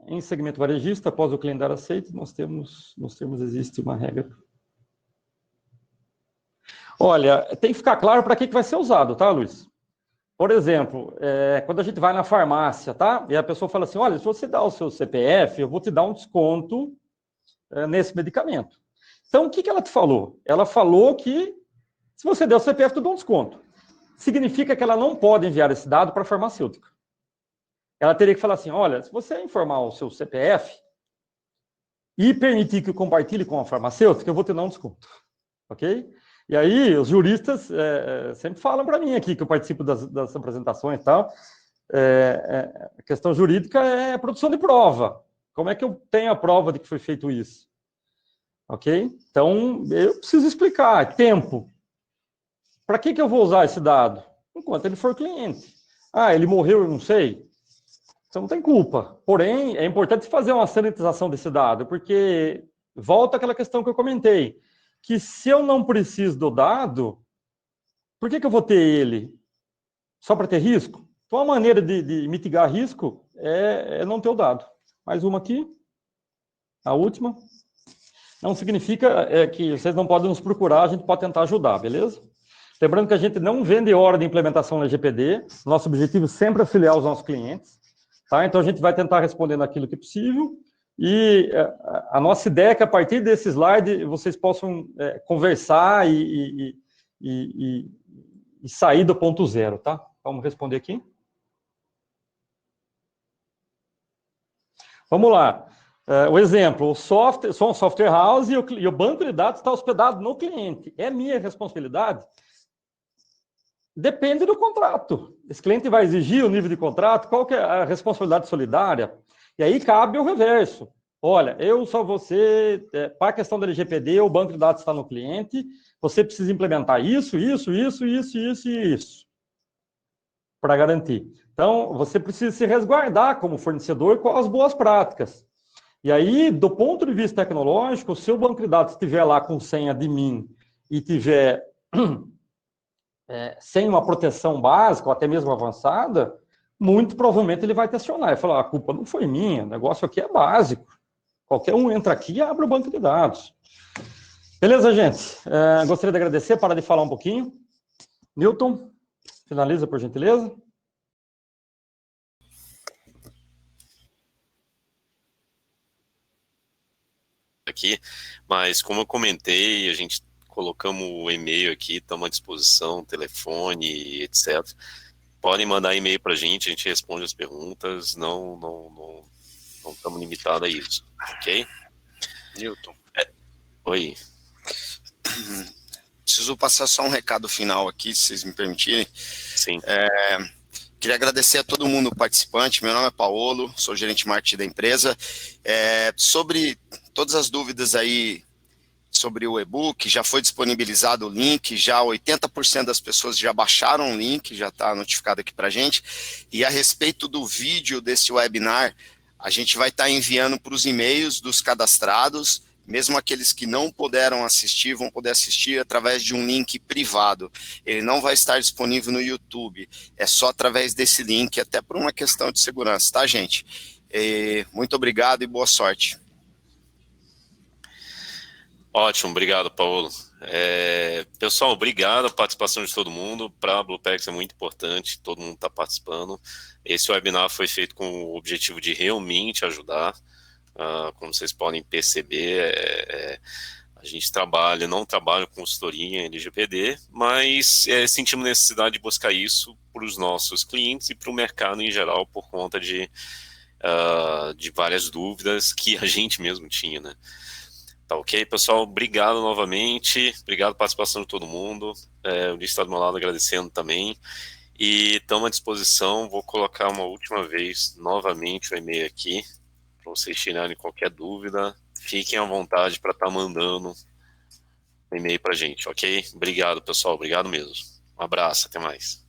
Em segmento varejista, após o cliente dar aceito, nós temos existe uma regra. Olha, tem que ficar claro para que vai ser usado, tá, Luiz? Por exemplo, quando a gente vai na farmácia, tá? E a pessoa fala assim, olha, se você dá o seu CPF, eu vou te dar um desconto nesse medicamento. Então, o que ela te falou? Ela falou que se você der o CPF, eu dou um desconto. Significa que ela não pode enviar esse dado para a farmacêutica. Ela teria que falar assim, olha, se você informar o seu CPF e permitir que eu compartilhe com a farmacêutica, eu vou te dar um desconto. Ok? E aí, os juristas sempre falam para mim aqui, que eu participo das apresentações e tal, a questão jurídica é produção de prova. Como é que eu tenho a prova de que foi feito isso? Ok? Então, eu preciso explicar. Tempo. Para que eu vou usar esse dado? enquanto ele for cliente. Ah, ele morreu, eu não sei. Você não tem culpa. Porém, é importante fazer uma sanitização desse dado, porque volta àquela questão que eu comentei, que se eu não preciso do dado, por que eu vou ter ele? Só para ter risco? Então, a maneira de mitigar risco é não ter o dado. Mais uma aqui. A última. Não significa que vocês não podem nos procurar, a gente pode tentar ajudar, beleza? Lembrando que a gente não vende hora de implementação na LGPD, nosso objetivo sempre é auxiliar os nossos clientes, tá? Então a gente vai tentar responder naquilo que é possível, e a nossa ideia é que a partir desse slide vocês possam conversar e sair do ponto zero, tá? Vamos responder aqui. Vamos lá. O exemplo, o software, sou um software house e o banco de dados está hospedado no cliente. É minha responsabilidade? Depende do contrato. Esse cliente vai exigir o nível de contrato, qual que é a responsabilidade solidária? E aí cabe o reverso. Olha, eu só você, para a questão da LGPD, o banco de dados está no cliente, você precisa implementar isso para garantir. Então, você precisa se resguardar como fornecedor com as boas práticas. E aí, do ponto de vista tecnológico, se o banco de dados estiver lá com senha de mim e tiver sem uma proteção básica ou até mesmo avançada, muito provavelmente ele vai te acionar e falar, a culpa não foi minha, o negócio aqui é básico. Qualquer um entra aqui e abre o banco de dados. Beleza, gente? Gostaria de agradecer, parar de falar um pouquinho. Newton, finaliza, por gentileza. Aqui, mas como eu comentei, a gente colocamos o e-mail aqui, estamos à disposição, telefone, etc. Podem mandar e-mail para a gente responde as perguntas, não estamos limitados a isso, ok? Newton. Oi. Preciso passar só um recado final aqui, se vocês me permitirem. Sim. Queria agradecer a todo mundo participante. Meu nome é Paolo, sou gerente de marketing da empresa. Sobre todas as dúvidas aí sobre o e-book, já foi disponibilizado o link, já 80% das pessoas já baixaram o link, já está notificado aqui para a gente. E a respeito do vídeo desse webinar, a gente vai estar enviando para os e-mails dos cadastrados, mesmo aqueles que não puderam assistir, vão poder assistir através de um link privado. Ele não vai estar disponível no YouTube, é só através desse link, até por uma questão de segurança, tá, gente? Muito obrigado e boa sorte. Ótimo, obrigado, Paulo. Pessoal, obrigado a participação de todo mundo. Para a Bluepex é muito importante, todo mundo está participando. Esse webinar foi feito com o objetivo de realmente ajudar. Como vocês podem perceber, a gente não trabalha com consultoria em LGPD, mas sentimos necessidade de buscar isso para os nossos clientes e para o mercado em geral, por conta de várias dúvidas que a gente mesmo tinha, né? Tá ok, pessoal? Obrigado novamente, obrigado pela participação de todo mundo. O Luiz está do meu lado agradecendo também. E estamos à disposição, vou colocar uma última vez novamente o e-mail aqui, para vocês tirarem qualquer dúvida. Fiquem à vontade para estar mandando um e-mail para a gente, ok? Obrigado, pessoal, obrigado mesmo. Um abraço, até mais.